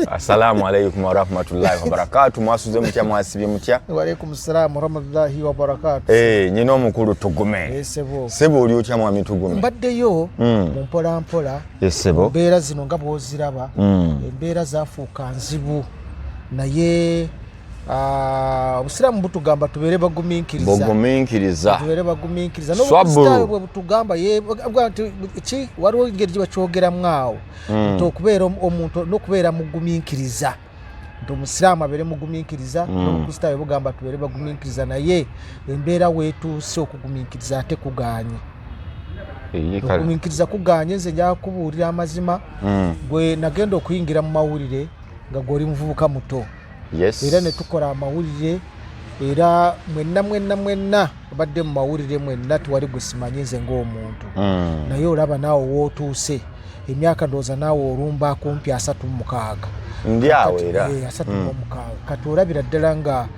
Assalamu alaikum wa rahmatullahi wa barakatuh. Mwasuze mutya mwasibye mutya? Wa alaikum assalam wa rahmatullahi wa barakatuh. Nyina omukulu Tugume. Sebo. Sebo oli otya mwami Tugume? Mbaddeyo mu mpola mpola. Sebo. Embeera zino nga bw'oziraba. Embeera zaafuuka nzibu. Naye Obusiraamu butugamba tubeere bagumiikiriza. Bagumiikiriza. Tubeere bagumiikiriza. N'obusitaayo bwe butugamba ki waliwo engeri gye bakyogeramu awo. Nti okubeera omuntu n'okubeera mugumiikiriza. Nti Omusiraamu abeere mugumiikiriza, n'Obusitaayo bugamba tubeere bagumiikiriza, naye embeera weetuuse okugumiikiriza ate kugaanye. Okugumiikiriza kugaanye. Nze njagala kubuulira amazima. Gwe nagenda okuyingira mu mawulire nga gw'oli muvubuka muto. Yes. Era ne tukola amawulire era mwenna badde mu mawulire mwenna tuwali gusimanyi nze ng'omuntu. Naye olaba naawe wootuuse emyaka ndowooza naawe olumba kumpi 36. Ndi awo era 36. Kati olabira ddala nga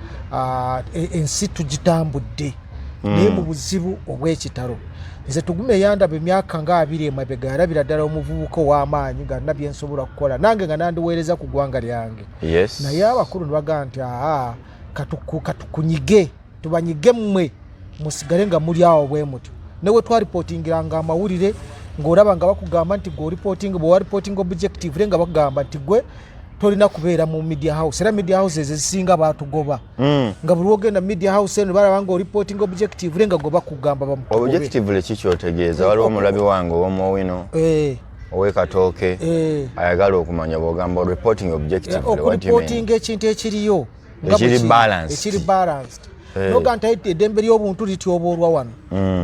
ensi tugitambudde naye mu buzibu obw'ekitalo. Nze Tugume yandaba emyaka nga 20 emabega yalabira ddala omuvubuka ow'amaanyi nga nna bye nsobola kukola nange nga nandiweereza ku ggwanga lyange. Yes. Naye abakulu ne bagamba nti katukunyige tubanyige mmwe musigale nga muli awo bwe mutyo. Ne bwe twaripootingiranga amawulire ng'olaba nga bakugamba nti gwe bwe reporting objective nga bakugamba nti gwe tolina kubeera mu media house. Era media house ezisinga baatugoba. Nga buli ogenda media house eno balaba nga reporting objective nga gwe bakugamba bamugobe. Objective le kikyotegeeza waliwo omulabi wange ow'omuwino ow'ekatooke ayagala okumanya bw'ogamba reporting objective. Reporting ekintu ekiriyo ekiri balanced. Noga nti eddembe ly'obuntu lityoboolwa wano.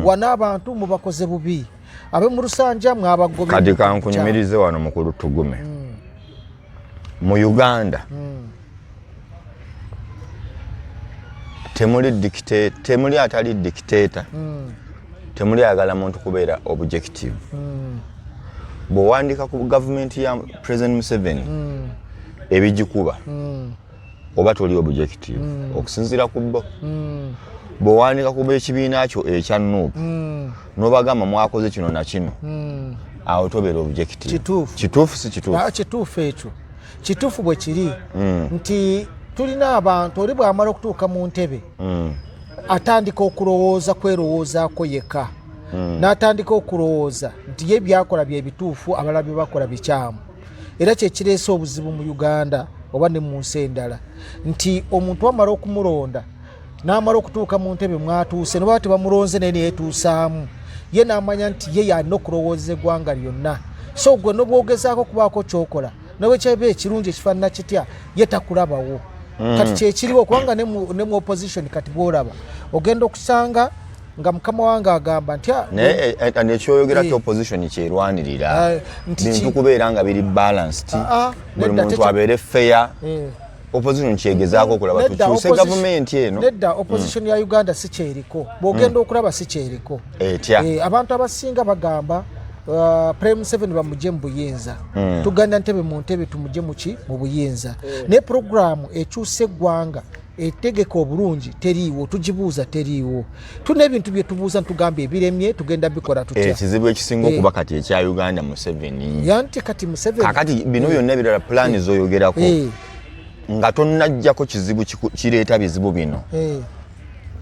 Wano abantu mubakoze bubi. Abe mu Lusanja mwabagobe. Kati kankunyumirize wano mukulu Tugume. Mu Uganda temuli atali dictator, temuli agala muntu kubeera objective. Bw'owandika ku gavumenti ya President Museveni ebigikuba oba toli objective okusinziira ku bo. Bw'owandika ku b'ekibiina kyo ekya Nuupu n'obagamba mwakoze kino na kino awo tobeera objective. Kituufu si kituufu? Kituufu ekyo. Kituufu bwe kiri nti tulina abantu oli bw'amala okutuuka mu ntebe atandika okulowooza kwerowoozaako yekka n'atandika okulowooza nti ye byakola bye bituufu abalala bye bakola bikyamu. Era kye kireese obuzibu mu Uganda oba ne mu nsi endala nti omuntu amala okumulonda n'amala okutuuka mu ntebe mwatuuse ne baba tebamulonze naye neyetuusaamu ye n'amanya nti ye yalina okulowooza eggwanga lyonna. So gwe n'obwogezaako kubaako kyokola nawe kyeba ekirungi ekifaanana kitya ye takulabawo. Kati kyekiriwo kubanga ne mu opposition kati bw'olaba ogenda okusanga nga mukama wange agamba nti nekyoyogera ti opposition kyerwanirira bintu kubeera nga biri balanced buli muntu abeere fair. Opposition kyegezaako okulaba tukyuse gavumenti eno. Nedda opposition ya Uganda si kyeriko bw'ogenda okulaba si kyeriko. Abantu abasinga bagamba Prime 7 bamujje mu buyinza. Tuganda ntebe mu ntebe tumujje mu buyinza. Ne programu ekyuse eggwanga etegeka obulungi teriiwo tugibuuza teriiwo. Tuna ebintu bye tubuuza ntugamba ebiremye tugenda bikola tutya. Ekizibu ekisinga okuba kati ekya Uganda Museveni. Yanti kati Museveni. Kakati bino byonna ebirala plan zoyogerako. Nga tonnajjako kizibu kireeta bizibu bino.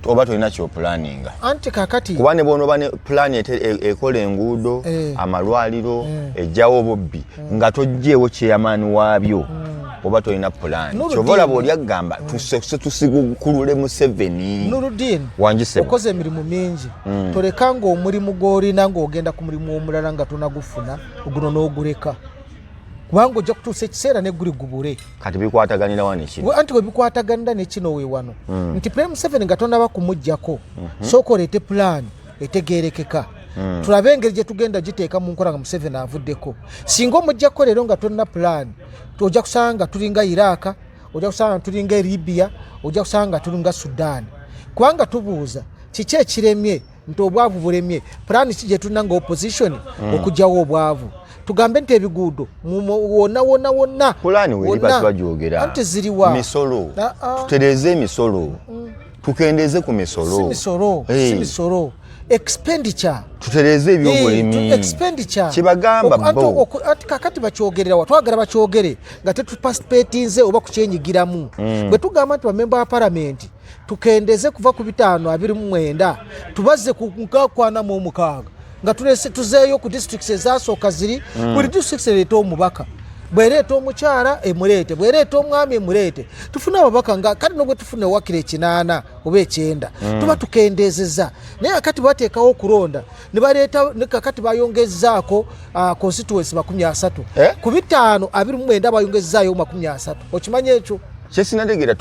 Oba tolina kyo planninga. Anti kakati kuba ne bonoba ne plan ekola enguudo amalwaliro ejjawo obubbi nga tojjeewo kyeyamaani waabyo oba tolina plan. Kyovola bw'oli agamba tusigukulule Museveni. Nurudin wangisebo okoze emirimu mingi tolekanga omulimu gw'olina ng'ogenda ku mulimu omulala nga tonagufuna oguno n'oguleka kubanga ojja kutuusa ekiseera ne guli gubule. Kati bikwataganira wano ekino anti we bikwataganira n'ekino we wano nti Prime 7 nga tonaba kumuggyako sooka oleete plan etegeerekeka tulabe engeri gye tugenda giteeka mu nkola nga Museveni avuddeko. Singa omuggyako leero nga tolina plan ojja kusanga tulinga Iraq, ojja kusanga tulinga Libya, ojja kusanga tulinga Sudan. Kubanga tubuuza kiki ekiremye nti obwavu bulemye plan ki gye tulina nga opposition okugyawo obwavu. Tugambe nti ebiguudo wonna pulani weriba tubajogera anti ziriwa misolo tutereze emisolo tukendeze ku misolo. Si misolo expenditure tutereze ebyobulimi expenditure kibagamba bo ati kakati bakyogerera watwagala bakyogere nga tetuparticipatinze oba kukyengigiramu bwe tugamba nti bamemba wa parliament tukendeze kuva ku 529 tubaze ku 46 nga tuzeeyo ku districts ezasooka ziri buli districts ereeta omubaka bwereeta omukyala emuleete bwereeta omwami emuleete tufune ababaka nga kati nobwe tufune wakira 8 oba 9 tuba tukendezeza naye akati bateekawo okulonda ne baleeta kakati bayongezaako constituency 30 ku 529 bayongezaayo 30 okimanya ekyo kyesinategeera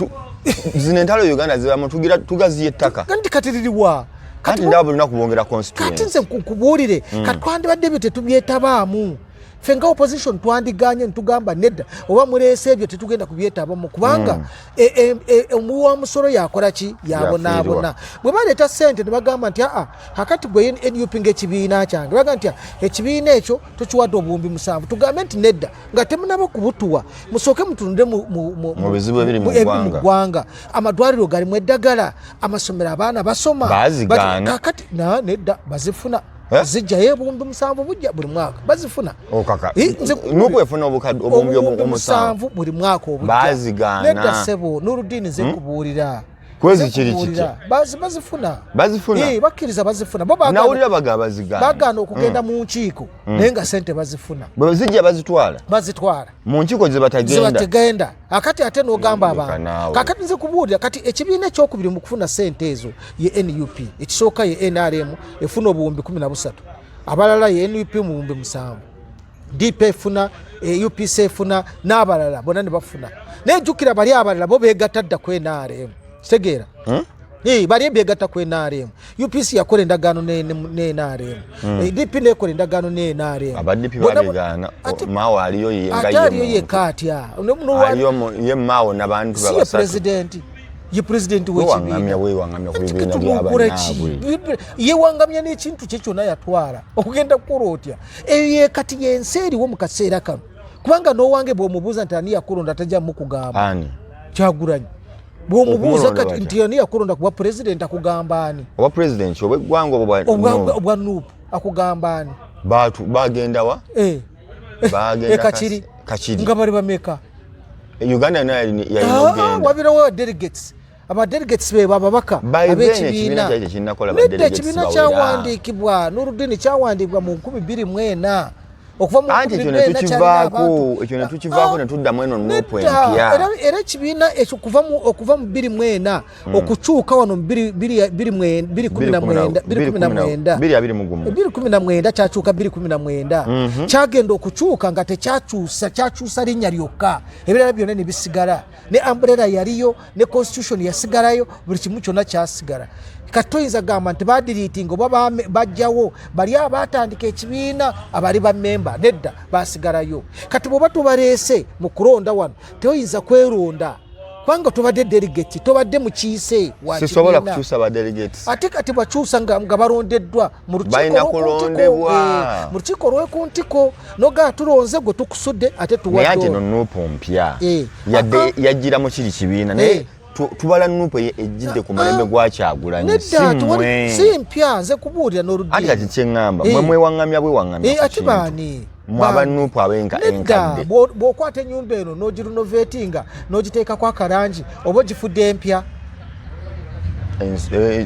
zino entalo Uganda zibamu tugaziya ettaka kandi katiririwa kati ndaba buli lunaku bongera constituency kati nze nkubuulire kati twandibadde ebyo tetubyetabaamu ffe nga opposition twandiganye ntugamba nedda oba muleese ebyo tetugenda kubyetabamu kubanga omuwi wa musolo yakola ki yabonaabona bwe baleeta ssente ne bagamba nti kakati gwe NUP ng'ekibiina kyange bagamba nti ekibiina ekyo tokiwadde obuwumbi 7 tugambe nti nedda nga temunaba kubutuwa musooke mutunde mu bizibu ebiri mu ggwanga amadwaliro galimu eddagala amasomero abaana basoma kakati nedda bazifuna zijjayo ebuwumbi 7 bujja buli mwaka bazifuna nuko efuna obuwumbi 7 buli mwaka bazigana nedda ssebo Nuruddin nze kubuulira kwezi kiri kiti bazifuna bakkiriza bazifuna bo nawulira bagana okugenda mu nkiiko naye nga ssente bazifuna bwe zijja bazitwala mu nkiiko zebatagenda akati ate n'ogamba abantu kakati nze kubuulira kati ekibiina ekyokubiri mu kufuna ssente ezo ye NUP ekisooka ye NRM efuna obuwumbi 13 abalala ye NUP mu buwumbi 7 DP efuna UPC efuna n'abalala bonna ne bafuna naye jjukira bali abalala bo beegatta dda ku NRM kitegeera bali beegatta ku NRM UPC yakola endagaano ne NRM DP nekola endagaano ne NRM abadipi babegaana maawo aliyo yekka atya ye maawo n'abantu babasatu si president ye president wewangamya kubibiina by'abanaabwe yewangamya n'ekintu kye kyonna yatwala okugenda kukola otya eyo yekati yensi eriwo mu kaseera kano kubanga n'owange bw'omubuuza nti ani yakulonda tajja mukugamba ani Kyagulanyi bw'omubuuza kati nti ani yakulonda kuba president akugamba ani oba president obweggwanga obwa NUP akugamba ani bagenda wa bagenda Kachiri nga bali bameka Uganda nayo yayinogenda wabirawo delegates abadelegates be bababaka ab'ekibiina ekibiina kyawandiikibwa Nuruddin kyawandiikibwa mu 2024 okuva mu ekyo ne tukivaako ne tuddamu eno nupu empya era ekibiina ekyo okuva mu 2024 okukyuka wano 2019 kyakyuka 2019 kyagenda okukyuka nga tekyakyusa linnya lyokka ebirala byonna ne bisigala ne umbrella yaliyo ne constitution yasigalayo buli kimu kyonna kyasigala kati toyinza gamba nti badiriitinga oba bajjawo bali abatandika ekibiina abali bammemba nedda basigalayo kati bw'oba tubaleese mu kulonda wano toyinza kweronda kubanga tobadde delegate tobadde mukiise sisobola kukyusa badelegates ate kati bakyusa nga balondeddwa mu lukiiko lw'ekuntiko noga tulonze gwe tukusudde ate tuwadde naye ate no nupu mpya yajjira mu kiri kibiina naye tubala nupu ejjidde ku mulembe gwa Kyagulanyi si mpya nze kubuulira Nuruddin ate kati kyeŋŋamba mwe mwewaŋŋamya bwewaŋŋamya ate baani mwaba nupu enkadde bw'okwata ennyumba eno n'ogirinovetinga n'ogiteekako akalangi oba ogifudde empya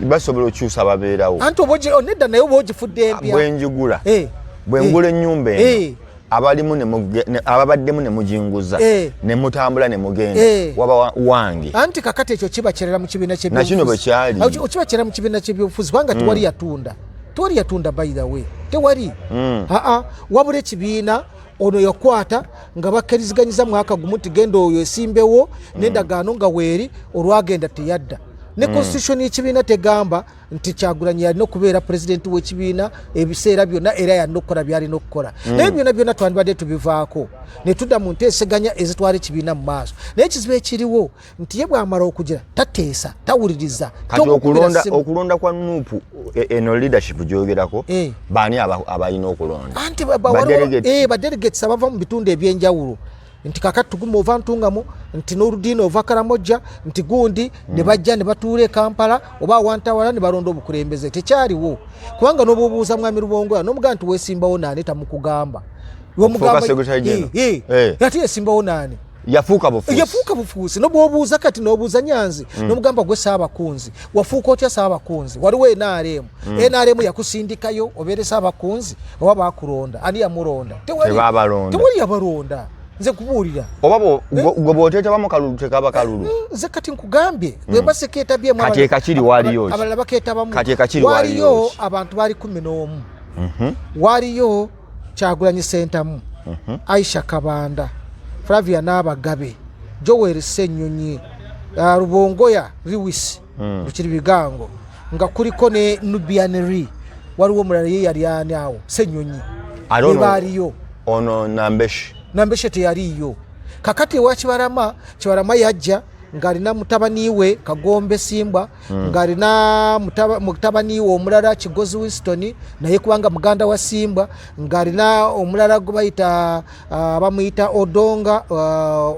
basobola okukyusa babeerawo anti nedda naye oba ogifudde empya bwenjigula bwengula ennyumba eno ababaddemu ne mujinguza ne mutambula ne mugenda waba wange anti kakati ekyo kibakyerera mu kibiina nakino bwe kyali kibakyerera mu kibiina ky'ebyobufuzi kubanga tewali yatunda by the way tewali wabula ekibiina ono yakwata nga bakkiriziganyiza mwaka gumu nti genda oyo esimbewo n'endagaano nga weeri olwagenda teyadda ne constitution y'ekibiina tegamba nti Kyagulanyi yalina okubeera president w'ekibiina ebiseera byonna era yalina okukola byalina okukola naye byonna twandibadde tubivaako ne tudda mu nteeseganya ezitwala ekibiina mu maaso naye ekizibu ekiriwo nti ye bw'amala okugira tateesa tawuliriza kati okulonda kwa nupu eno leadership gyogerako baani abalina okulonda anti badelegates abava mu bitundu ebyenjawulo nti kakati tuguma ova Ntungamu nti n'Oludini ova Karamoja nti gundi ne bajja ne batuula e Kampala oba awantawala ne balonda obukulembeze tekyaliwo kubanga n'obuubuuza mwami Rubongoya n'omugamba nti weesimbawo naani tamukugamba ate yesimbawo naani yafuuka bufuusi n'obwobuuza kati n'obuuza Nyanzi n'omugamba gwe Saabakunzi wafuuka otya Saabakunzi waliwo NRM yakusindikayo obeere Saabakunzi oba baakulonda ani yamulonda tewali yabalonda nze kubuulira oba gwe bw'oteetaba mu kalulu tekaba kalulu nze kati nkugambye bwe basekeetabyemu kati ekakiri waliyo abalala bakeetabamu kati ekakiri waliyo abantu baali 11 waliyo Kyagulanyi Ssentamu Aisha Kabanda Flavia Nabagabe Joel Ssenyonyi Rubongoya Lewis Lukiri Bigango nga kuliko ne Nubian waliwo mulala ye yali ani awo Ssenyonyi baliyo ono Nambeshe teyaliyo kakati wa Kibarama yajja ngalina mutabani we Kagombe Simba ngalina mutabani we omulala Kigozi Winston naye kubanga muganda wa Simba ngalina omulala gubayita bamuyita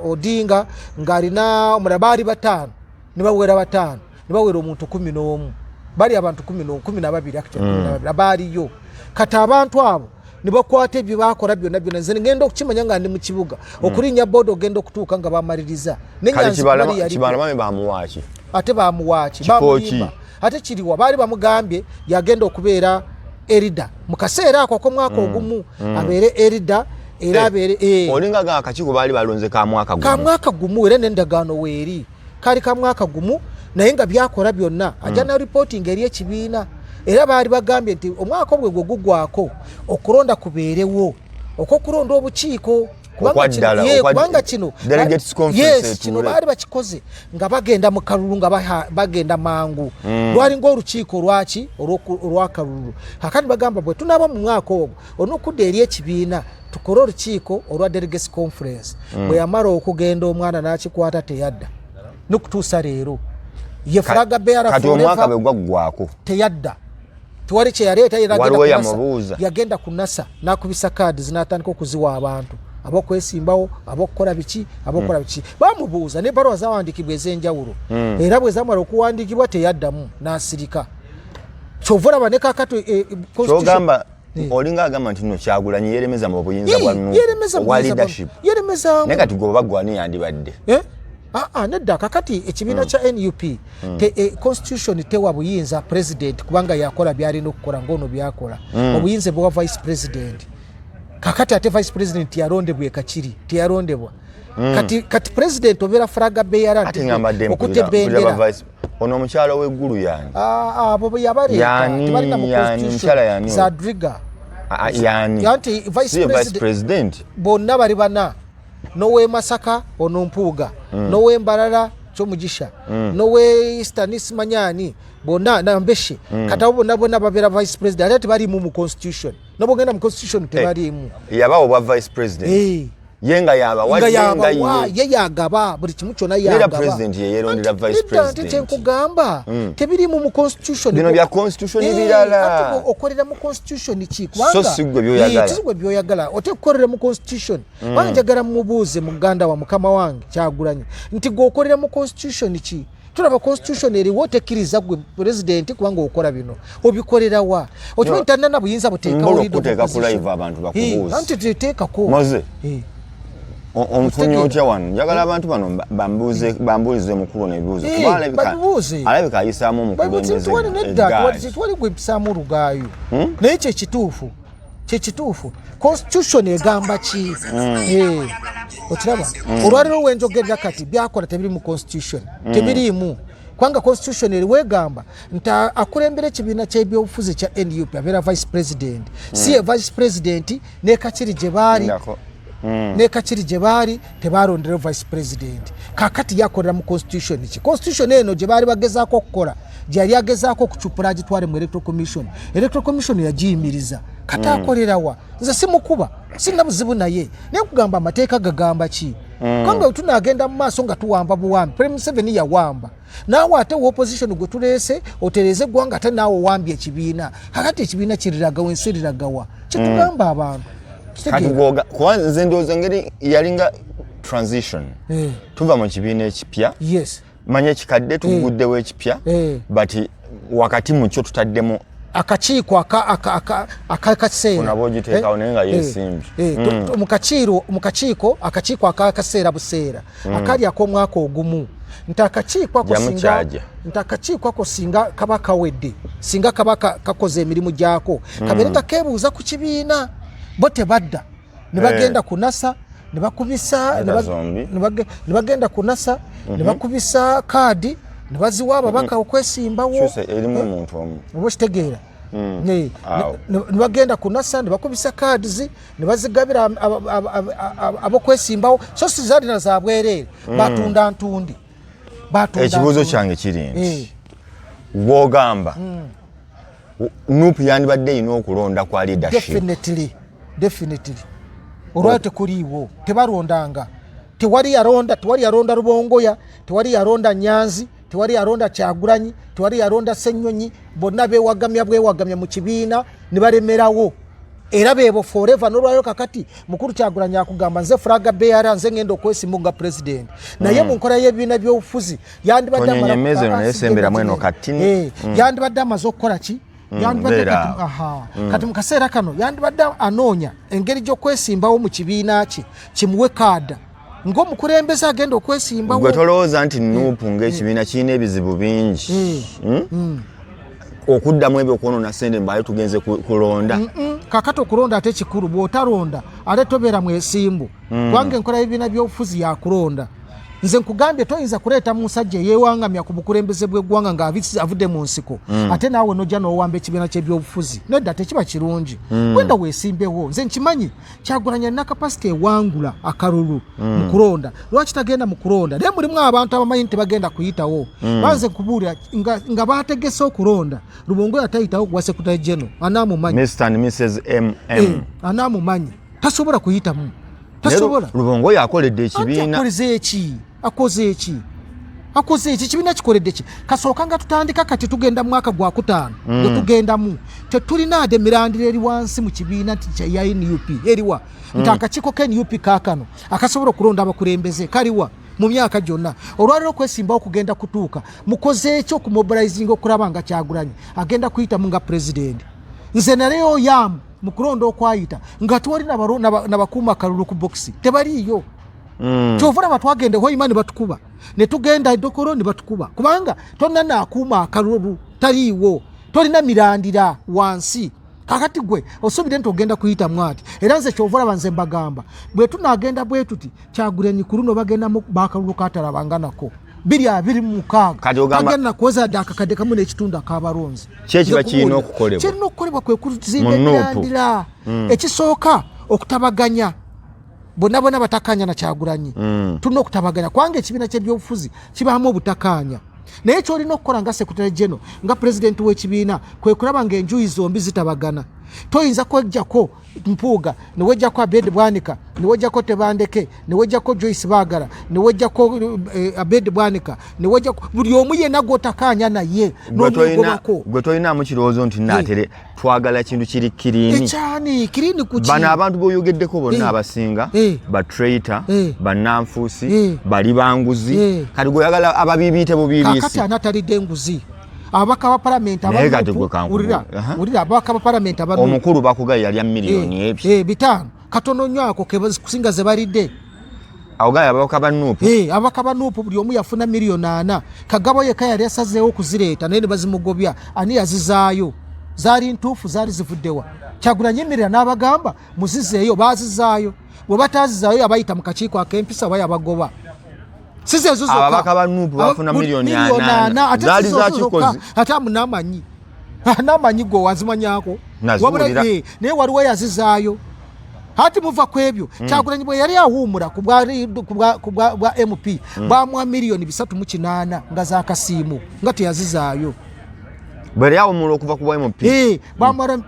Odinga ngalina omulala bali batano ne bawera omuntu 11 bali abantu 12 actually baliyo kati abantu abo nibakwata ebyo bakola byonna nze ngenda okukimanya nga ndi mu kibuga okulinnya bodo ogenda okutuuka nga bamaliriza Kibalama bamuwaaki ate bamuwaaki bamuyimba ate kiriwa baali bamugambye yagenda okubeera erida mu kaseera ako k'omwaka ogumu abeere erida era abeere olinga ga akakiiko baali balonze ka mwaka gumu era n'endagaano weeri kaali ka mwaka gumu naye nga byakola byonna ajja na reporting eri ekibiina era baali bagambye nti omwaka obwe gugwako okulonda kubeerewo okulonda obukiiko kubanga kino kino baali bakikoze nga bagenda mu kalulu nga bagenda mangu lwali ng'olukiiko lwaki olwakalulu kakati bagamba bwe tunaaba mu mwaka ogwo olina okudda eri ekibiina tukole olukiiko olwa delegates conference bwe yamala okugenda omwana n'akikwata teyadda nokutuusa leero ye flaga bearer kati omwaka bwe gwaggwako teyadda tuwali kye yaleeta yagenda ku NASA n'akubisa kaadi zinatandika okuziwa abantu abokwesimbawo abokukola biki bamubuuza n'ebbaluwa zawandiikibwa ez'enjawulo era bwe zamala okuwandiikibwa teyaddamu n'asirika kyova olaba ne kakati kyogamba olinga agamba nti no Kyagulanyi yeremeza mu buyinza bwa leadership naye kati gwe bagwani yandibadde nedda kakati ekibiina kya NUP constitution tewa buyinza president kubanga yakola byalina okukola ng'ono byakola obuyinza bwa vice president kakati ate vice president yalondebwa ekakiri teyalondebwa kati president obeera flaga bearer okutta bendera ono omukyalo w'eggulu yani abo yabaleeta tebalina mu constitution Zadriga yanti vice president bonna bali bana nowe Masaka ono Mpuuga nowe Mbalala Kyomugisha nowe Stanis Manyani bonna Nambeshe kati abo bonna babeera vice president ate bali mu constitution nabo genda mu constitution tebalimu yabawo bwa vice president yenga ye yagaba buli kimu kyonna yagaba president yeyerondera vice president kyenkugamba tebirimu mu constitution bino bya constitution birala okolera mu constitution ki kubanga so sigwe byoyagala otekukolera mu constitution banjagala mubuuze muganda wa mukama wange Kyagulanyi nti gwokolera mu constitution ki tulaba constitution eriwo tekiriza gwe president kubanga okola bino obikolera wa okimanyi tanana buyinza buteeka kuteeka ku live abantu bakubuuza anti tuteekako moze omufunyi otya wano njagala abantu bano bambuulize mukulu n'ebibuuzo alabika ayisaamu omukulembeze tewali gwempisaamu olugaayo naye kyekituufu constitution egamba ki okiraba olwaliro wenjogerera kati byakola tebiri mu constitution tebirimu kubanga constitution eriwegamba nti akulembera ekibiina ky'ebyobufuzi kya NUP abeera vice president si ye vice president nekakiri gye baali tebalondera vice president kakati yakolera mu constitution ki constitution eno gye baali bagezaako okukola gyali agezaako okucupula agitwale mu electoral commission yagiyimiriza kati akolerawa nze simukuba sina buzibu naye naye kugamba amateeka gagamba ki kubanga tunagenda mu maaso nga tuwamba buwambi Prime Museveni yawamba naawe ate opposition gwe tuleese otereze eggwanga ate naawe owambye ekibiina kakati ekibiina kiriragawa ensi eriragawa kyetugamba abantu kati kuba nze ndowooza ngeri yalinga transition tuva mu kibiina ekipya yes manye kikadde tuguddewo ekipya but wakati mu kyo tutaddemu akakiiko akakaseera unabo giteekawo naye nga yesimbi mu kakiiko akakaseera buseera akali ak'omwaka ogumu nti akakiiko ako singa kaba kawedde singa kaba kakoze emirimu gyako kabeere takeebuuza ku kibiina bo tebadda ne bagenda kunasa ne bakubisa ne bagenda kunasa ne bakubisa kaadi ne baziwa ababaka okwesimbawo erimu omuntu omu oba kitegeera ne bagenda kunasa ne bakubisa kaadizi ne bazigabira abokwesimbawo so sizalina za bwereere batunda ntundi ekibuuzo kyange kiri nti wogamba nupu yandibadde erina okulonda kwa leadership definitely olwayo tekuliiwo tebalondanga tewali yaronda Rubongoya tewali yaronda Nyanzi tewali yaronda Kyagulanyi tewali yaronda Ssenyonyi bonna bewagamya mu kibiina ne balemerawo era bebo forever n'olwayo kakati mukuru Kyagulanyi akugamba nze flaga bearer nze ngenda okwesimba nga president naye mu nkola y'ebibiina by'obufuzi yandibadde yandibadde amaze okukola ki kati mu kaseera kano yandibadde anoonya engeri gy'okwesimbawo mu kibiina kye kimuwe kaada ng'omukulembeze agenda okwesimbawo gwe tolowooza nti nuupu ng'ekibiina kirina ebizibu bingi okuddamu ebyo okwonoona ssente mbaayo tugenze kulonda kakati okulonda ate kikulu bw'otalonda ate tobeera mwesimbu kubanga enkola y'ebibiina by'obufuzi yakulonda nze nkugambye toyinza kuleeta musajja eyeewangamya ku bukulembeze bw'eggwanga ng'avudde mu nsiko ate naawe nojja n'owamba ekibiina ky'ebyobufuzi nedda tekiba kirungi wenda weesimbewo nze nkimanyi Kyagulanyi alina kapasite ewangula akalulu mu kulonda lwaki tagenda mu kulonda naye mulimu abantu abamanyi nti bagenda kuyitawo banze nkubuulira nga baategese okulonda Rubongoya tayitawo kuwa Secretary General anaamumanyi Mr and Mrs MM anaamumanyi tasobola kuyitamu tasobola Rubongoya akoledde ekibiina akoze eki kibiina kikoledde ki kasooka nga tutandika kati tugenda mu mwaka gwa 5 gwe tugendamu tetulina ade mirandira eri wansi mu kibiina ya NUP eriwa nti akakiiko ka NUP kaakano akasobola okulonda abakulembeze kaliwa mu myaka gyonna olwaliro okwesimbawo kugenda kutuuka mukoze ekyo okumobilizinga okulaba nga Kyagulanyi agenda kuyitamu nga president nze naleyo yamu mu kulonda okwayita nga tuwali nabakuuma akalulu ku bokisi tebaliiyo kyovula batwagende hoima ne batukuba ne tugenda Dokoro ne batukuba kubanga tonna naakuuma akalulu taliiwo tolina mirandira wansi kakati gwe osobire nti ogenda kuyita mwati era nze kyovula banze mbagamba bwe tunagenda bwe tuti Kyagulanyi ku luno bagenda mu bakalulu katalabanganako 226 agenda kuweza dakakadde kamu n'ekitundu akabalonzi kyekiba kirina okukolebwa kwe kuzimba emirandira ekisooka okutabaganya bonna batakanya na Kyagulanyi tulina okutabaganya kwanga ekibiina ky'ebyobufuzi kibaamu obutakanya naye kyolina okukola nga Secretary General nga president w'ekibiina kwe kulaba ng'enjuyi zombi zitabagana toyinza kwejjako Mpuuga newejjako Abed Bwanika newejjako Tebandeke newejjako Joyce Baagala newejjako Abed Bwanika newejjako buli omu yenna gw'otakanya naye gwe toyinaamu kirowoozo nti naatere twagala ekintu kiri kirini ekyani kirini kuki bano abantu b'oyogeddeko bonna abasinga batraitor bannanfuusi bali banguzi kati gw'oyagala ababiibiite bubiibisi kakati anatalidde enguzi abaka ba parliament abaka ba parliament omukulu bakugaye yali miliyoni ebyo bitano katono nywako kusinga ze balidde awogaya abaka ba Nuupu abaka ba Nuupu buli omu yafuna miliyoni 4 Kagabo yeka yali asazeewo okuzireeta naye ne bazimugobya ani yazizaayo zaali ntuufu zaali zivuddewa Kyagulanyi emirira n'abagamba muzizeeyo bazizaayo bwe batazizaayo abayita mu kakiiko ak'empisa bayabagoba sizezo zoka ababaka ba Nuupu bafuna miliyoni 4 zaali zakikoze ate namanyi go wazimanyako wabula naye waliwo yazizaayo hati muva kwebyo Kyagulanyi bwe yali awuumula ku bwa MP bamwa miliyoni 3.8 nga za kasiimu nga teyazizaayo bwe yawuumula okuva ku bwa MP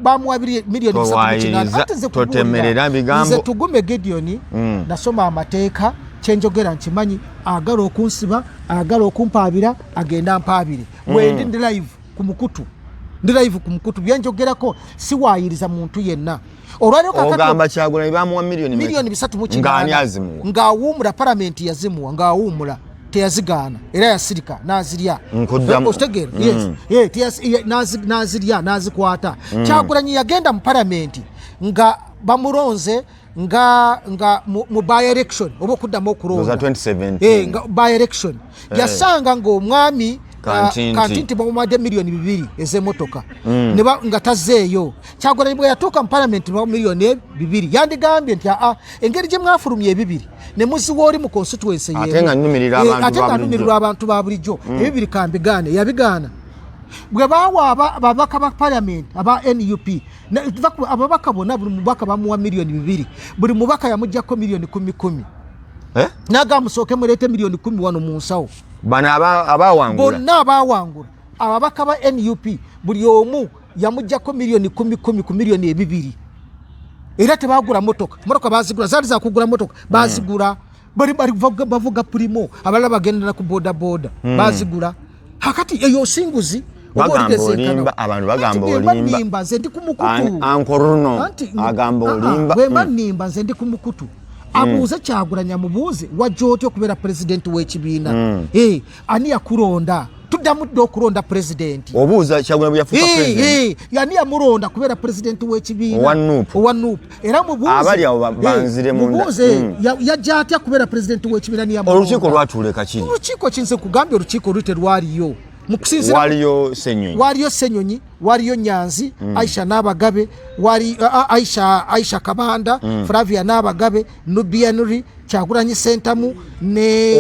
bamwa miliyoni 3.8 totemerera bigambo nze tugume Gideon nasoma amateeka kyenjogera nkimanyi agala okunsiba agala okumpaabira agenda mpaabire wendi ndi live ku mukutu ndi live ku Mukutu byanjogerako si waayiriza muntu yenna olwaliro ogamba Kyagulanyi bamuwa milioni 3 ngani azimuwa ng'awuumula parliament yazimuwa ng'awuumula teyazigaana era yasirika n'azirya ostegeera n'azirya n'azikwata Kyagulanyi yagenda mu parliament nga bamuronze nga mu by election oba okuddamu okulonda 2017 by election yasanga ng'omwami Kantinti bamuwadde milioni 2 ez'emmotoka nga tazeeyo Kyagulanyi bwe yatuuka mu parliament bamu milioni 2 yandigambye nti engeri gye mwafulumya 2 ne muziwa oli mu constituency ate nga nnumirira abantu ba bulijjo 2 kambigaane yabigaana bwe baawa ababaka ba parliament aba NUP ababaka bonna buli mubaka bamuwa milioni 2 buli mubaka yamuggyako milioni 10 n'agamusooke muleete milioni 10 wano mu nsawo bano abawangula bonna abawangula ababaka ba NUP buli omu yamuggyako milioni 10 ku milioni 2 era tebagula motoka bazigula zaali za kugula motoka bazigula bali bavuga primo abalala bagenda na ku boda bazigula hakati eyo singuzi abantu bagamba olimba nze ndi ku Mukutu ankoruno agamba olimba bwemba nimba nze ndi ku Mukutu abuuze Kyagulanyi amubuuze wajja otya okubeera pulezidenti w'ekibiina ani yakulonda tuddamu dde okulonda pulezidenti obuuza Kyagulanyi yafuuka pulezidenti yani yamuronda kubeera pulezidenti w'ekibiina owa NUP era abali awo banzire mubuuze yajja atya kubeera pulezidenti w'ekibiina niyamuronda olukiiko lwatuule kakiri olukiiko kinze kugambye olukiiko lute lwaliyo waliyo Ssenyonyi waliyo Nyanzi Aisha Nabagabe wali Aisha Kabanda Flavia Nabagabe Nubia Nuri Kyagulanyi Sentamu ne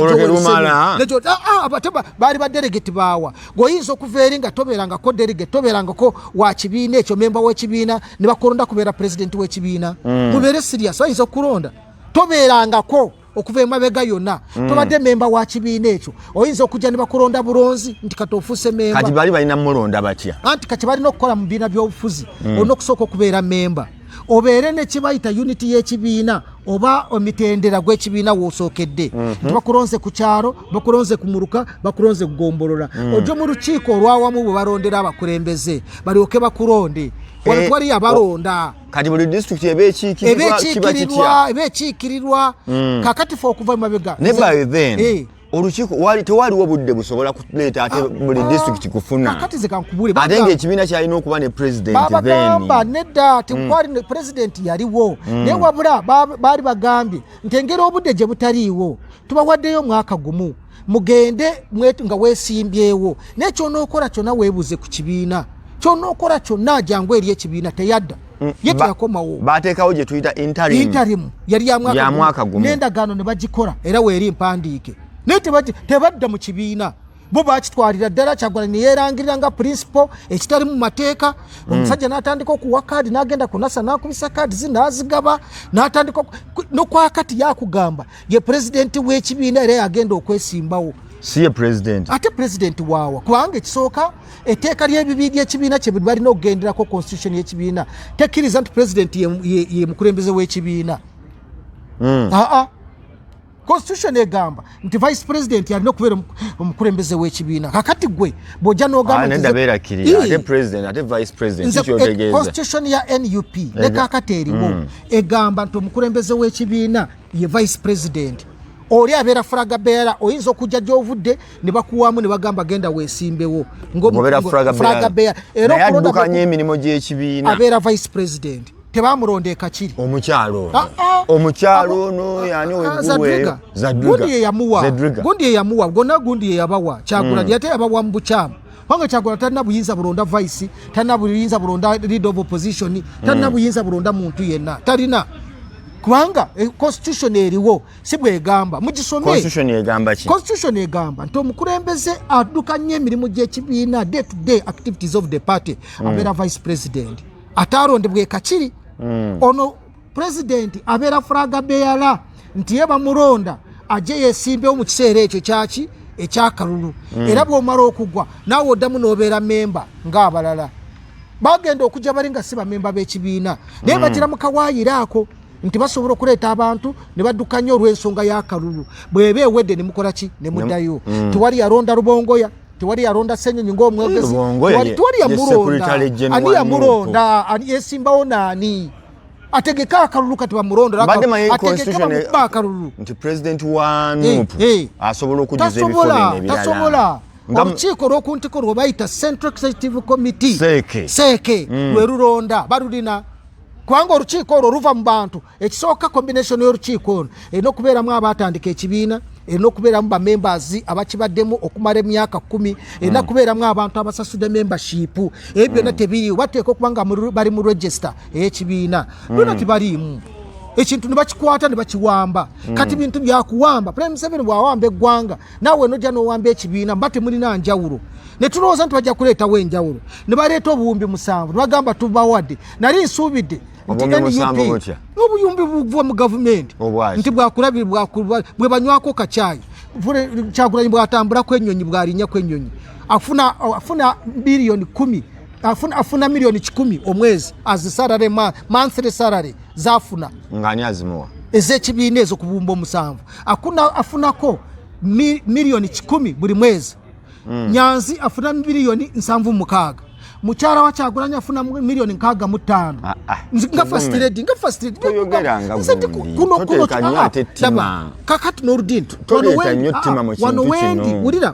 bali ba delegate bawa goyinza okuveera nga tobeeranga ko delegate tobeeranga ko wa kibiina ekyo memba w'ekibiina ne bakolonda kubeera president w'ekibiina mubeere serious oyinza okulonda tobeeranga ko okuva emabega yonna tobadde memba wa kibiina ekyo oyinza okujja ne bakulonda bulonzi nti kati ofuuse memba kati bali balina mulonda batya anti kati balina okukola mu bibiina by'obufuzi olina okusooka okubeera memba obeere ne kibayita unity y'ekibiina oba omitendera gw'ekibiina w'osookedde bakulonze ku kyalo bakulonze ku Muruka bakulonze ku Gombolola ojja mu lukiiko olwawamu bwe balondera abakulembeze balyoke bakulonde wali abalonda kati buli district ebeekiikirirwa kakati fe okuva mabega ne by then olukiiko tewaliwo budde busobola kuleeta ate buli district kufuna kakati zekankubule ate ng'ekibiina kyalina okuba ne president bagamba nedda tekwali ne president yaliwo naye wabula baali bagambye nti engeri obudde gye butaliiwo tubawaddeyo omwaka gumu mugende nga weesimbyewo naye kyonookola kyonna weebuze ku kibiina kyonookola kyonna jangu eri ekibiina teyadda ye teyakomawo bateekawo gye tuyita interim yali ya mwaka gumu n'endagaano ne bagikola era weeri mpandiike naye tebadda mu kibiina bo bakitwalira ddala Kyagulanyi neyeerangirira nga principal ekitali mu mateeka omusajja n'atandika okuwa kaadi n'agenda kunasa n'akubisa kaadi n'azigaba n'atandika nokwakati yakugamba ye pulezidenti w'ekibiina era yagenda okwesimbawo si ye president ate president waawa kubanga ekisooka etteeka ly'ebibi ly'ekibiina kye buli balina okugenderako constitution y'ekibiina tekkiriza nti president ye mukulembeze w'ekibiina constitution egamba nti vice president alina okubeera omukulembeze w'ekibiina kakati gwe bw'ojja constitution ya NUP ne kakati eriwo egamba nti omukulembeze w'ekibiina ye vice president oli abeera flaga bearer oyinza okujja gy'ovudde ne bakuwamu ne bagamba genda weesimbewo flaga bearer era addukanya emirimu gy'ekibiina abeera vice president tebamulonda ekakiri omukyalo ono yani weguweeyo gundi ye yamuwa gonna gundi ye yabawa Kyagulanyi ate yabawa mu bukyamu kubanga Kyagulanyi talina buyinza bulonda vice talina buyinza bulonda leader of opposition talina buyinza bulonda muntu yenna talina kubanga constitution eriwo si bwegamba mugisome constitution egamba nti omukulembeze addukanya emirimu gy'ekibiina day to day activities of the party abeera vice president atalondebwa kakiri ono president abeera flaga bearer nti ye bamulonda ajje yeesimbewo mu kiseera ekyo kyaki ekyakalulu era bw'omala okugwa naawe oddamu n'obeera memba ng'abalala bagenda okujja bali nga si bamemba b'ekibiina naye bagira mu kawaayiro ako nti basobola okuleeta abantu ne baddukanya olw'ensonga y'akalulu bw'eba ewedde ne mukola ki ne muddayo tewali yalonda Rubongoya tewali yalonda Ssenyonyi ng'omwogezi Tewali yamulonda ani yamulonda ani yesimbawo naani ategeka akalulu kati bamulonda ategeka akalulu nti president wa Nuupu asobola okujuza ebifo ebirala tasobola olukiiko lw'okuntiko lwe bayita Central Executive Committee seeke lwe lulonda balulina kubanga olukiiko olwo luva mu bantu ekisooka combination y'olukiiko ono erina okubeeramu abatandika ekibiina erina okubeeramu bamembers abakibaddemu okumala emyaka 10 erina kubeeramu abantu abasasudde membership ebyo byonna tebiriiwo bateeka okuba nga bali mu register ey'ekibiina byonna tebaliimu ekintu ne bakikwata ne bakiwamba kati bintu byakuwamba Prime Museveni bwawamba eggwanga naawe nojja n'owamba ekibiina mba temulina njawulo ne tulowooza nti bajja kuleetawo enjawulo ne baleeta obuwumbi 7 ne bagamba tubawadde nali nsuubidde obuyumbi buva mu gavumenti nti bwakulabira bwe banywako kacaayi Kyagulanyi bwatambulako ennyonyi bwalinyako ennyonyi afuna biliyoni 10 afuna miliyoni 10 omwezi as salary monthly salary zafuna ngani azimuwa ez'ekibiina ezo kubumba 7 afunako miliyoni 10 buli mwezi Nyanzi afuna miliyoni 76 mukyala wa Kyagulanyi afuna miliyoni 65 nga first lady toyogeranga kuno kakati n'oludini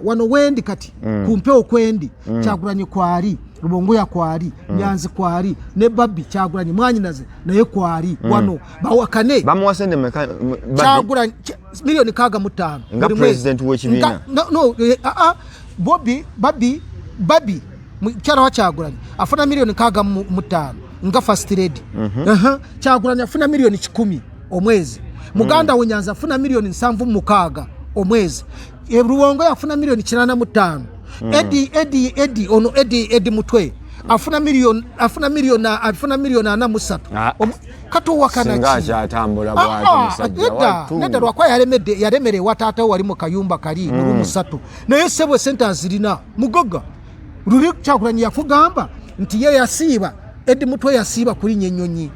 wano wendi kati kumpewo kwendi Kyagulanyi kwali Rubongoya kwali Nyanzi kwali ne Babi Kyagulanyi mwanyinaze naye kwali wano bawakane bamuwasende meka Kyagulanyi miliyoni 65 nga president w'ekibiina Babi mukyala wa Kyagulanyi afuna miliyoni 65 nga first lady Kyagulanyi afuna miliyoni 10 omwezi muganda we Nyanzi afuna miliyoni 76 omwezi Rubongoya afuna miliyoni 85 Eddie Mutwe afuna miliyoni 43 kato wakana singa atambula bwati nedda lwakwa yalemere wataata wali mu kayumba kali mu 3 naye sebo center zirina mugoga luli Kyagulanyi yakugamba nti ye yasiiba Eddie Mutwe yasiiba kuli nyenyonyi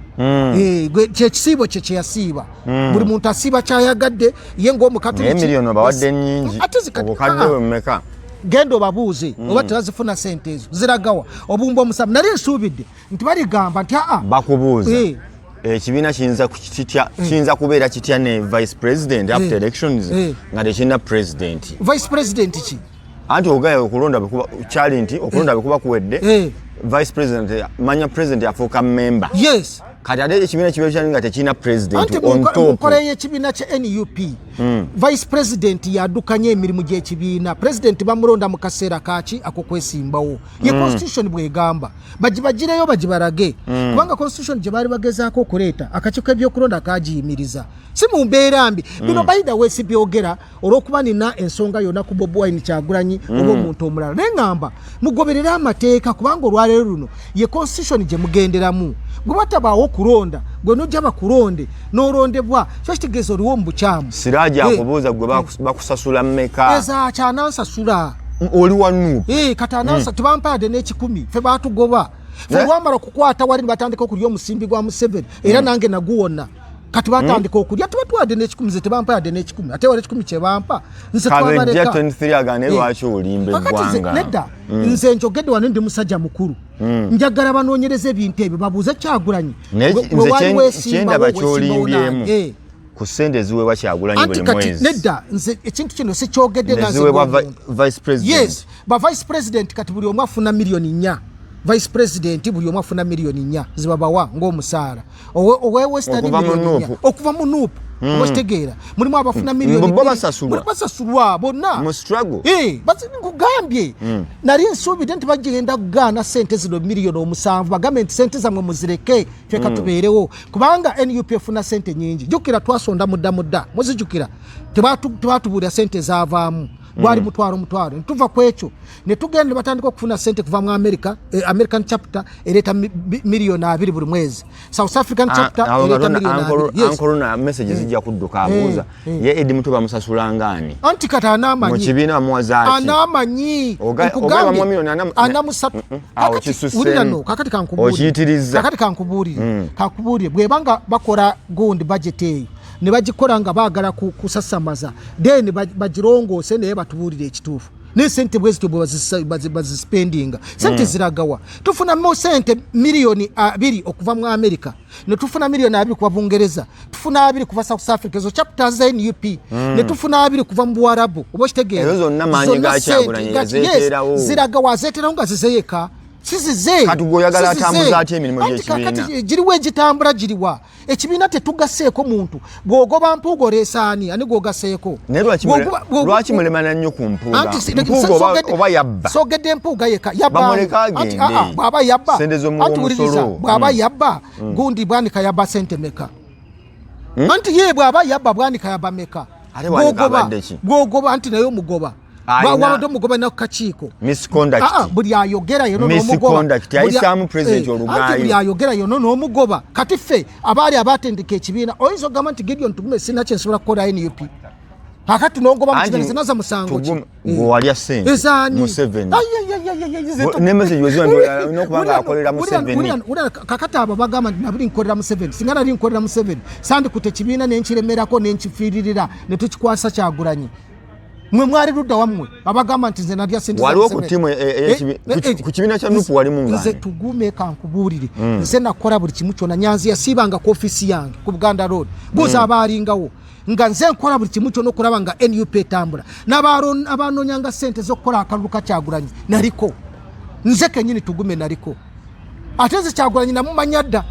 kyekisiibo kye yasiiba buli muntu asiiba kyayagadde ye ng'omukatuliki miliyoni bawadde nnyingi obukadde mmeka gendo babuuze oba tebazifuna sente ezo ziragawa obumba 7 nali nsuubidde nti baligamba nti bakubuuza ekibiina kiyinza kubeera kitya ne vice president after elections nga tekirina president vice president ki anti ogaye okulonda kyali nti okulonda bekuba kuwedde vice president manya president afuuka member yes kati ate ekibiina kibeera nga tekirina president on top mukola y'ekibiina kya NUP vice president yaddukanya emirimu gy'ekibiina president bamulonda mu kaseera kaki akokwesimbawo ye constitution bwegamba bagibagireyo bagibarage kubanga constitution gye baali bagezaako okuleeta akakiiko ebyokulonda kagiyimiriza si mu mbeera mbi bino bayida weesi byogera olw'okuba nina ensonga yonna ku Bobi Wine Kyagulanyi oba omuntu omulala naye ngamba mugoberere amateeka kubanga olwaleero luno ye constitution gye mugenderamu bwe batabaawo kulonda gwe nojja bakulonde n'olondebwa kyo kitegeeza oliwo mu bukyamu Siraaja akubuuza gwe bakusasula mmeka eza kyanansasula oli wa Nuupu kati anansa tebampayadde n'ekikumi ffe baatugoba ffe lwamala okukwata wali ne batandika okulya omusimbi gwa Museveni era nange naguwona kati batandika okulya tebatwadde n'ekikumi ze tebampayadde n'ekikumi ate wali ekikumi kye bampa nze twabaleka 23 agane lwaki olimba eggwanga nedda nze njogedde wano ndi musajja mukulu njagala banoonyereza ebintu ebyo babuuze Kyagulanyi kyendaba kyolimbyemu ku ssente eziweebwa Kyagulanyi buli mwezi nedda nze ekintu kino sikyogedde neziweebwa vice president yes ba vice president kati buli omu afuna miliyoni 4 vice president buli omu afuna miliyoni 4 zibabawa ng'omusaala owe western miliyoni 4 okuva mu Nuupu okitegeera mulimu abafuna miliyoni basasulwa bonna mu struggle nkugambye nali nsuubidde nti bagenda kugaana sente zino miliyoni 7 bagambe nti sente zammwe muzireke ffe katubeerewo kubanga NUP efuna sente nyingi jjukira twasonda mudda muzijjukira tebatubuulira sente zaavaamu gwali mutwalo netuva ku ekyo ne tugenda ne batandika okufuna sente kuva mu American chapter ereeta miliyoni 2 buli mwezi South African chapter ereeta miliyoni 2 ankorona message zijja kudduka abuuza ye Eddie Mutwe bamusasula ngaani anti kati anamanyi mu kibiina bamuwazaaki anamanyi awo kisussemu kakati kankubuulire bwebanga bakola gundi budget eyo ne bagikola nga baagala kusasamaza then bagirongoose naye batubuulire ekituufu ne sente bwezito bazispendinga sente ziragawa tufuna mo sente milioni 2 okuva mu America ne tufuna milioni 2 kuva Bungereza tufuna 2 kuva South Africa zo chapters za NUP ne tufuna 2 kuva mu Buarabu oboshitegera ezo namanyi gachagulanye zeterawo ziragawa zeterawo nga zizeyeka sizize katugoyagala atambuza ate emirimu gy'ekibiina giriwe gitambula giriwa ekibiina tetugaseeko muntu bw'ogoba mpuuga oleesaani ani gwogaseeko lwaki mulemana nnyo ku mpuuga oba yabba sogedde empuuga yeka bw'aba yabba anti wuliriza bw'aba yabba gundi bwanika yabba sente meka anti ye bw'aba yabba bwanika yabba meka bw'ogoba anti naye omugoba bwawando mugoba na kakiiko misconduct buli ayogera yono n'omugoba misconduct yayisamu president olugayo buli ayogera yono n'omugoba kati ffe abaali abatendeka ekibiina oyinza ogamba nti Gideon Tugume sina kyensobola kukola NUP akati n'ongoba mu kibiina zinaza musango ki walya sente Museveni ne message wazira n'okubanga akolera Museveni kakati abo bagamba nti nabuli nkolera Museveni singa nali nkolera Museveni sandi kute kibiina n'enkiremerako n'enkifiiririra ne tukikwasa Kyagulanyi mwe mwali ludda wammwe abagamba nti nze nalya sente waliwo ku timu ku kibiina kya Nuupu wali munga nze Tugume kankubuulire nze nakola buli kimu kyonna Nyanzi yasiibanga ku office yange ku Buganda Road buuza abaalingawo nga nze nkola buli kimu kyonna okulaba nga NUP etambula n'abanonyanga sente z'okukola akalulu ka Kyagulanyi naliko nze kenyini Tugume naliko ate nze Kyagulanyi namumanya dda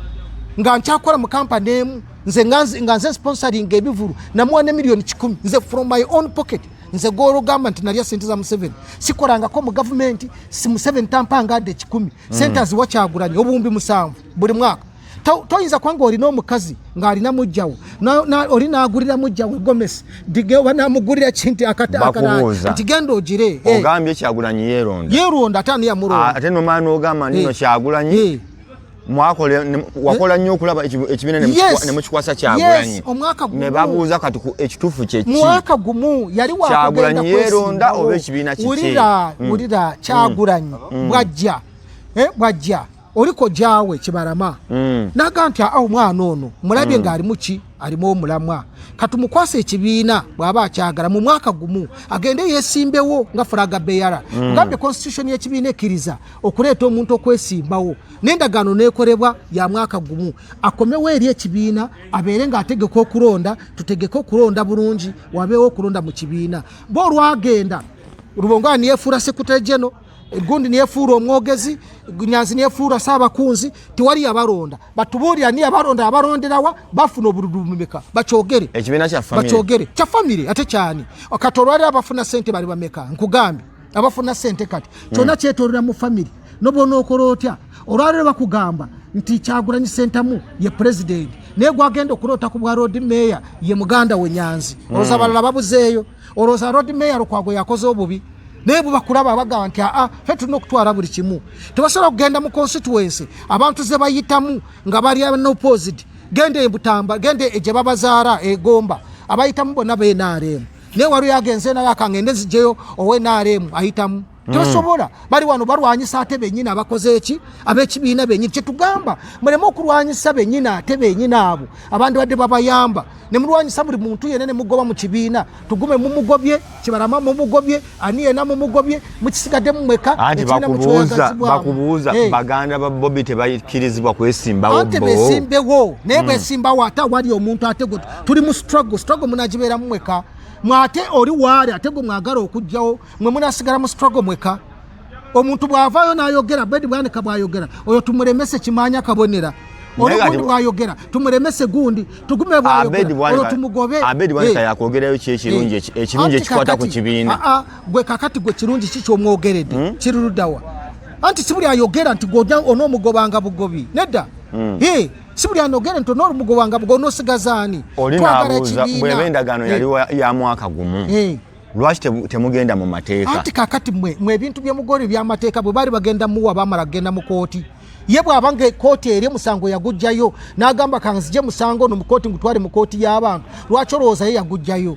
nga nkyakola mu kampani emu nga nze sponsoring ebivulu namuwa ne milioni 10 nze from my own pocket nze goro gamba nti nalya sente za Museveni sikolangako mu government si Museveni tampanga ade 10 sente aziwa Kyagulanyi obuwumbi 7 buli mwaka toyinza kwanga olina omukazi ng'alina mujjawo oli n'agulira mujjawe Gomesi dige oba n'amugulira kinti nti genda ogire ogambye Kyagulanyi yeeronda ate ani yamulonda ate nomaana ogamba nino Kyagulanyi wakola nnyo okulaba ekibiina ne mukikwasa Kyagulanyi ne babuuza kati ekituufu kyeki mwaka gumu yali Kyagulanyi yeeronda oba ekibiina kiki wulira Kyagulanyi bwajja oliko gyawe Kibarama naga nti omwana ono mulabye ng'alimu ki alimu omulamwa katumukwasa ekibiina bw'aba akyagala mu mwaka gumu agende yeesimbewo nga fulaga beyara ngambe constitution y'ekibiina ekkiriza okuleeta omuntu okwesimbawo n'endagaano n'ekolebwa ya mwaka gumu akomewo eri ekibiina abeere ng'ategeka okulonda tutegeke okulonda bulungi wabeewo okulonda mu kibiina bo olwagenda Rubongoa niyefuura sekretary general Gundi niyefuura omwogezi Nyanzi niyefuura Saabakunzi tiwali abaronda batubuulira ni abaronda abaronderawa bafuna obululumeka bakyogere ekibiina kya family bakyogere kya family ate kyani okatolwali abafuna sente bali bameka nkugambi abafuna sente kati kyonna kyetolera mu family nobona okola otya olwaliro bakugamba nti Kyagulanyi sentamu ye president naye gwagenda okulota ku bwa road mayor ye muganda we Nyanzi olwoza balala babuzeeyo olwoza road mayor Lukwago yakoze obubi naye bakulaba abagamba nti ffe tulina okutwala buli kimu tebasobola kugenda mu constituency abantu ze bayitamu nga bali opposite gende Butamba gende gye babazaara egomba abayitamu bonna b'NRM naye wali yagenze naye akangende nzijeyo ow'NRM ayitamu tebasobola bali wano balwanyisa ate bennyini abakoze eki ab'ekibiina bennyini kyetugamba muleme okulwanyisa bennyini ate bennyini abo abandi badde babayamba ne mulwanyisa buli muntu yene ne mugoba mu kibiina Tugume mumugobye Kibarama mumugobye ani yena mumugobye mukisigadde mumweka anti bakubuuza baganda ba Bobby tebayikirizibwa kwesimbawo ate besimbewo naye besimbawo ate wali omuntu ate tuli mu struggle munagibeera mumweka mwate oli wali ate gwe mwagala okujjawo mwe munasigala mu struggle mweka omuntu bw'avaayo n'ayogera Bedi Bwanika bw'ayogera oyo tumuremese Kimanya Kabonera olugundi bw'ayogera tumuremese gundi Tugume bw'ayogera olwo tumugobe Bedi Bwanika yakwogerayo ki ekirungi ekikwata ku kibiina gwe kakati gwe kirungi ki ky'omwogeredde kiruluddawa anti sibuli ayogera nti gwoja onoomugobanga bugobi nedda sibuli anogera nti onoomugobanga bugobi onoosigazaani twagala ekibiina bw'eba endagaano yali ya mwaka gumu lwaki temugenda mu mateeka anti kakati mwe ebintu by'emugore by'amateeka bwe baali bagenda muwa baamala kugenda mu kooti ye bw'abanga kooti eri musango yagujjayo n'agamba kanzije musango ono mu kooti ngutwale mu kooti y'abantu lwaki olowooza ye yagujjayo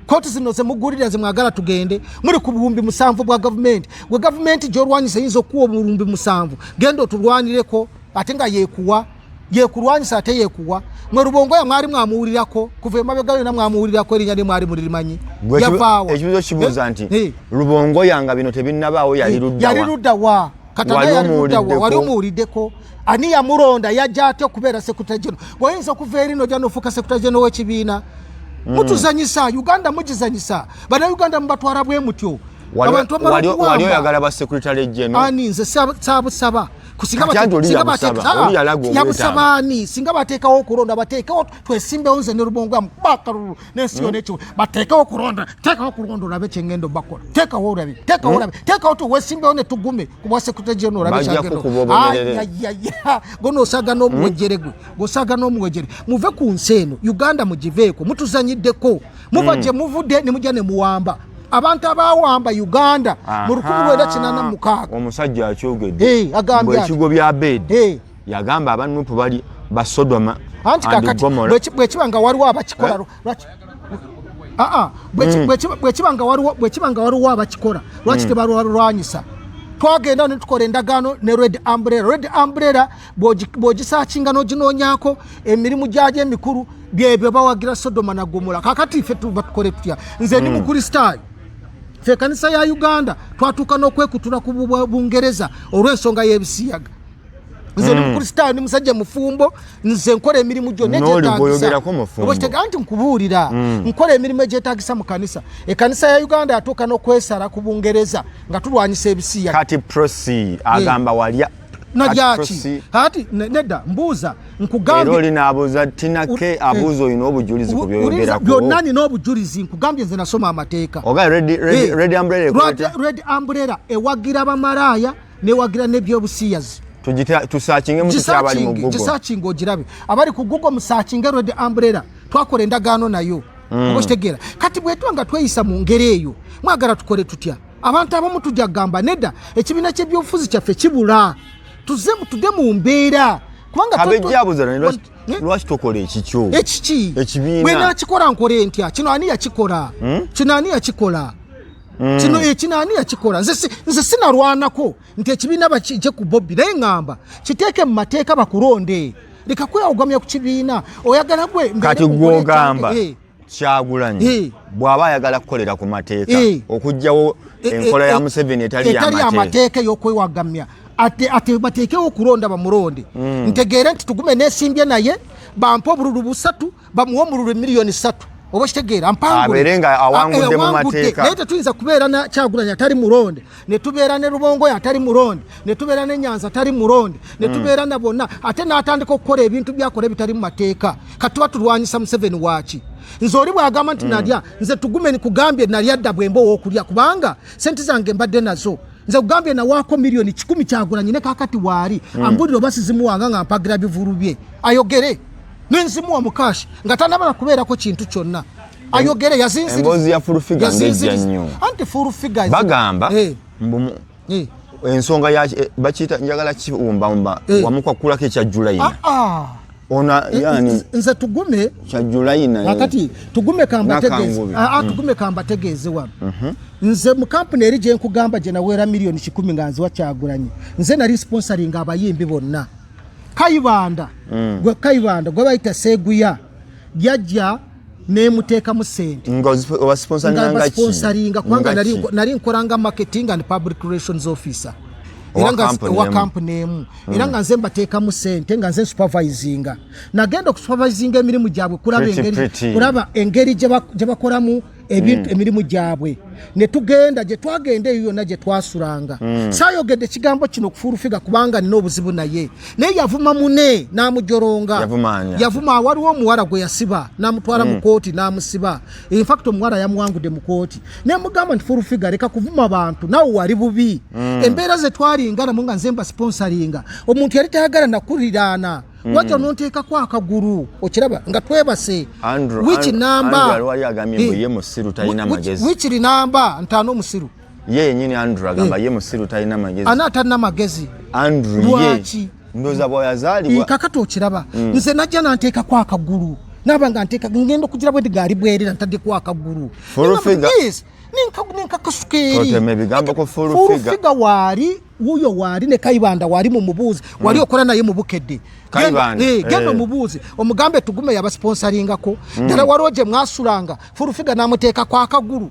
kooti zino ze mugulira ze mwagala tugende muri ku buwumbi 7 bwa gavumenti gwe gavumenti gy'olwanyisa yinza okuwa obuwumbi 7 genda otulwanireko ate nga yeekuwa yekulwanyisa ate yekuwa mwe Rubongoya mwari mwamuwurirako kuva emabega yona mwamuwurirako erinya ne mwari murimanyi yavaawo ekibuzo kibuuza nti Rubongoya nga bino tebinnabaawo yali ludda wa katana yali ludda wa wali omuwuliddeko ani yamuronda yajja ate okubeera sekretary general bw'oyinza okuva eri n'ojja n'ofuuka secretary general w'ekibiina mutuzanyisa Uganda mugizanyisa bannayuganda mubatwala bwe mutyo wali oyagala ba secretary general ani nze saabusaba yabusabani singa bateekawo okulonda bateekawo twesimbewo nze ne Rubongoya mubakalulu n'ensi yonna ekyo bateekawo okulonda teekawo okulonda olabe kyengendo bakola teekawo olabe teekawo tuwesimbewo ne tugume ku bwa secretary general olabe kyagendo gonosaaga n'omuwejjere gwe gosaaga n'omuwejjere muve ku nsi eno Uganda mugiveeko mutuzanyiddeko muva gye muvudde ne mujja ne muwamba abantu abawamba Uganda mu 1986 omusajja akyogedde agambye ekigo bya bed yagamba abanupu bali basodoma anti kakati bwekibanga waliwo abakikola bwekibanga waliwo abakikola lwaki tebalwanyisa twagenda ne tukola endagaano ne Red Umbrella bw'ogisaakinga n'oginoonyako emirimu gyagyo emikulu byebyo bawagira Sodoma na Gomora kakati ffe batukole tutya nze ndi mukristaayo ffe kanisa ya Uganda twatuuka n'okwekutula ku Bungereza olw'ensonga y'ebisiyaga nze ndi mukristaayo ndi musajja mufumbo nze nkola emirimu gyonna egyetaagisa anti nkubuulira nkola emirimu egyetaagisa mu kanisa ekanisa ya Uganda yatuuka n'okwesala ku Bungereza nga tulwanyisa ebisiyaga kati prosi agamba walya najaki hati nedda mbuuza nkugambye ero linaabuuza tinake abuuza olina obujulizi ku byoyogerako byonna nina obujulizi nkugambye nze nasoma amateeka Red Umbrella ewagira bamalaaya newagira n'ebyobusiyazi tusaakinge mutukyabali mu Google gisaakinga ogirabe abali ku Google musaakinge Red Umbrella twakola endagaano nayo okitegeera kati bwetwanga tweyisa mu ngeri eyo mwagala tukole tutya abantu abamu tujja kugamba nedda ekibiina ky'ebyobufuzi kyaffe kibula tudde mu mbeera kubanga abejjabuzana lwaki tokola ekikyo ekibiina bwe nakikola nkole ntya kino ani yakikola kino ani yakikola nze sinalwanako nti ekibiina bakije ku Bobby naye ngamba kiteeke mu mateeka bakulonde leka kwewugamya ku kibiina oyagala gwe kati gwogamba Kyagulanyi bw'aba ayagala kukolera ku mateeka okugjawo enkola ya Museveni etali amateeka y'okwewagamya ate bateekewo okulonda bamulonde ntegeere nti tugume n'esimbye naye bampa obululu 3 bamuwa omululu miliyoni 3 oba kitegeera abeerenga awangudde mu mateeka naye tetuyinza kubeera na Kyagulanyi atali mulonde ne tubeera ne Rubongoya atali mulonde ne tubeera ne Nyanza atali mulonde ne tubeera na bonna ate n'atandika okukola ebintu byakola ebitali mu mateeka kati tuba tulwanyisa Museveni waaki nze oli bwagamba nti nalya nze tugume nikugambye nalya dda bwemba ow'okulya kubanga sente zange mbadde nazo nze kugambye nawaako miliyoni 10 Kyagulanyi ne kakati waali ambulira oba sizimuwanga nga mpagira bivulu bye ayogere nenzimuwa mukashi nga tanabala kubeerako kintu kyonna ayogere emboozi ya furufiga ngejja nnyo anti furufiga bagamba ensonga ya bakiyita njagala kiwumbawumba wamukwakulako ekya Julayina ona yani nze tugume kya Julayina akati tugume kamba tegeeze wano nze mu kampuni eri gye nkugamba gye naweera miliyoni 10 nga nziwa Kyagulanyi nze nali sponsoring abayimbi bonna Kayibanda gwe bayita Seguya yajja nemuteeka mu sente nga sponsoringa kubanga nali nkolanga marketing and public relations officer wa company emu era nga nze mbateeka mu sente nga nze supervisinga nagenda okusupervisinga emirimu gyabwe kulaba engeri gye bakolamu ebintu emirimu gyabwe ne tugenda gye twagenda eyo yonna gye twasulanga saayogedde ekigambo kino okufuurufiga kubanga nina obuzibu naye yavuma mune n'amujoronga yavuma waliwo omuwala gwe yasiba n'amutwala mu kooti n'amusiba infact omuwala yamuwangudde mu kooti nemugamba nti fuurufiga leka kuvuma bantu nawe wali bubi embeera ze twalinganamu nga nze mba sponsoringa omuntu yali tayagala nakuliraana wajja nonteekako akagulu okiraba nga twebase wiki namba wiki namba ntaano omusiru ye yenyini Andrew agamba ye musiru talina magezi anatalina magezi Andrew ye ndoza bwayazaalibwa kakati okiraba nze najja nanteeka kwa akagulu nabanga nteeka ngendo kugira bwe digali bwerera ntadde kwa akagulu furufiga ninka kasukeri oteme bigambo ko furufiga wali uyo wali ne Kayibanda wali mu mubuzi wali okola naye mu Bukedde genda mubuzi omugambe tugume yaba sponsoringako dala waroje mwasulanga Furufiga namuteeka kwa akaguru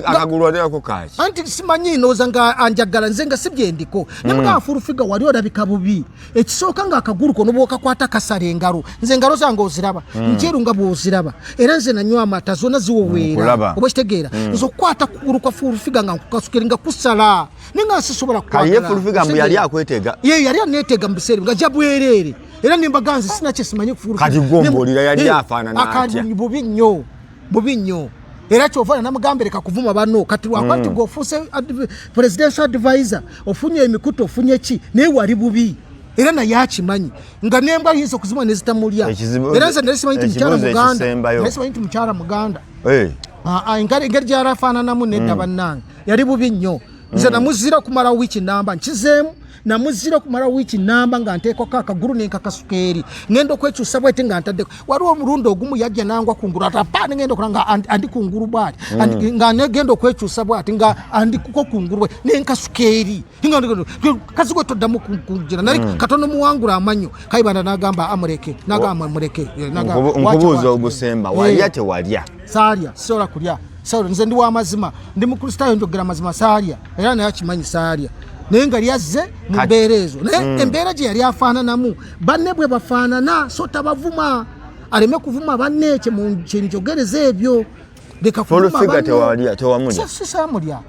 akaguru adeko kachi anti simanyi noza nga anjagala nzenga sibyendiko namuga Furufiga wali odabika bubi ekisoka nga akaguru kono boka kwata kasale engaro nzengaro zange oziraba njeru nga boziraba era nze nanywa amata zona ziwowera obwetegeera nzo kwata kuguru kwa Furufiga nga kukasukiringa kusala ninga sisobola kwata kaye Furufiga mbu yali akwetega yali anetega mbiseri nga jabwerere era nimbaganzi sina kyesimanyi Furufiga kati gombolira yali afana na akandi bubinyo era kyovana namugambe leka kuvuma banno kati wakwati gofuse presidential advisor ofunye emikuto ofunye ki naye wali bubi era na yakimanyi nga nembwa yiso kuzima nezitamulya era nze nesimanyi mukyala Muganda engeri gyarafaana namu nedda bannange yali bubi nnyo nze namuzira kumala wiki namba nkizeemu namuzira kumala wiki namba nga nteeko kakaguru nenkakasukeeri ngendo kwekyusa bwete nga ntadde waliwo omulundi ogumu yajja nangwa kunguru atapani ngendo kulanga andi kunguru bwati nga negendo kwekyusa bwati nga andi kuko kunguru bwati nenkasukeeri kazigwe toddamu kunjira nali katono muwangula amanyo Kayibanda nagamba amuleke nkubuuza ogusemba walya tewalya salya sola kulya sawa nze ndi wa mazima ndi mukristaayo njogera mazima salya era naye akimanyi salya naye nga lyazze mu mbeera ezo naye embeera gye yali afaananamu banne bwe bafaanana so tabavuma aleme kuvuma banne kyenjogereza ebyo leka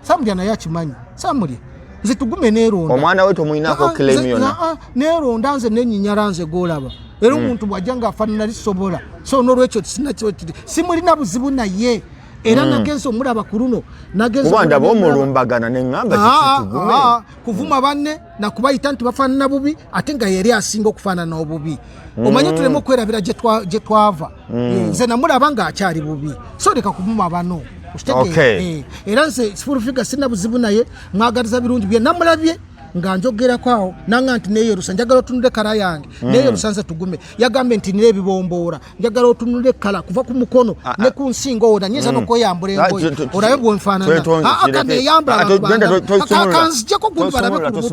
samulya naye akimanyi samulya nze tugume neeronda omwana we tomuyinako claim yona neeronda nze nenyinyala nze golaba era omuntu bwajja nga afaanana lisobola so n'olwekyo simulina buzibu naye era nagenzo omulaba kuluno nagenzo kubanda bomulumbagana neŋŋamba kitugume kuvuma banne na kubayita nti bafaanana bubi ate nga yeri asinga okufaanana obubi omanye tuleme okwerabira gye twava nze namulaba nga akyali bubi so leka kuvuma bano era nze Furufiga sina buzibu naye mwagaliza birungi bye namulabye nga njogerako awo nanga nti neyerusa njagala otunule kala yange neyerusa nze tugume yagambe nti nire ebibomboora njagala otunule kala kuva ku mukono ne ku nsingo wona nyinza n'okweyambula engoye olabe bw'enfaanana akane kanzijjako gundi balabe ku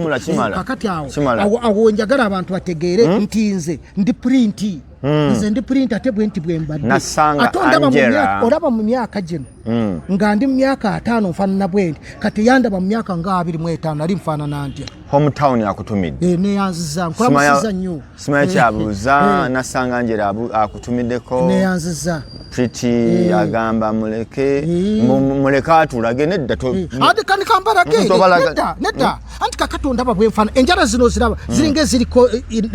kakati awo njagala abantu bategeere nti nze ndi purinti nze ndi purinti ate bwe nti bwe mbadde ate olaba mu myaka gino nga ndi mu myaka 5 nfaanana bwe nti kati yandaba mu myaka nga 25 nali nfaanana ntya hometown yakutumidde neyanziza nkulamusiza nnyo simaya kyabuuza nasanga njera akutumiddeko neyanziza Pretty agamba muleke atulage nedda ate kandi kambalage nedda anti kakatonda babwenfaana enjala zino ziraba ziringa eziriko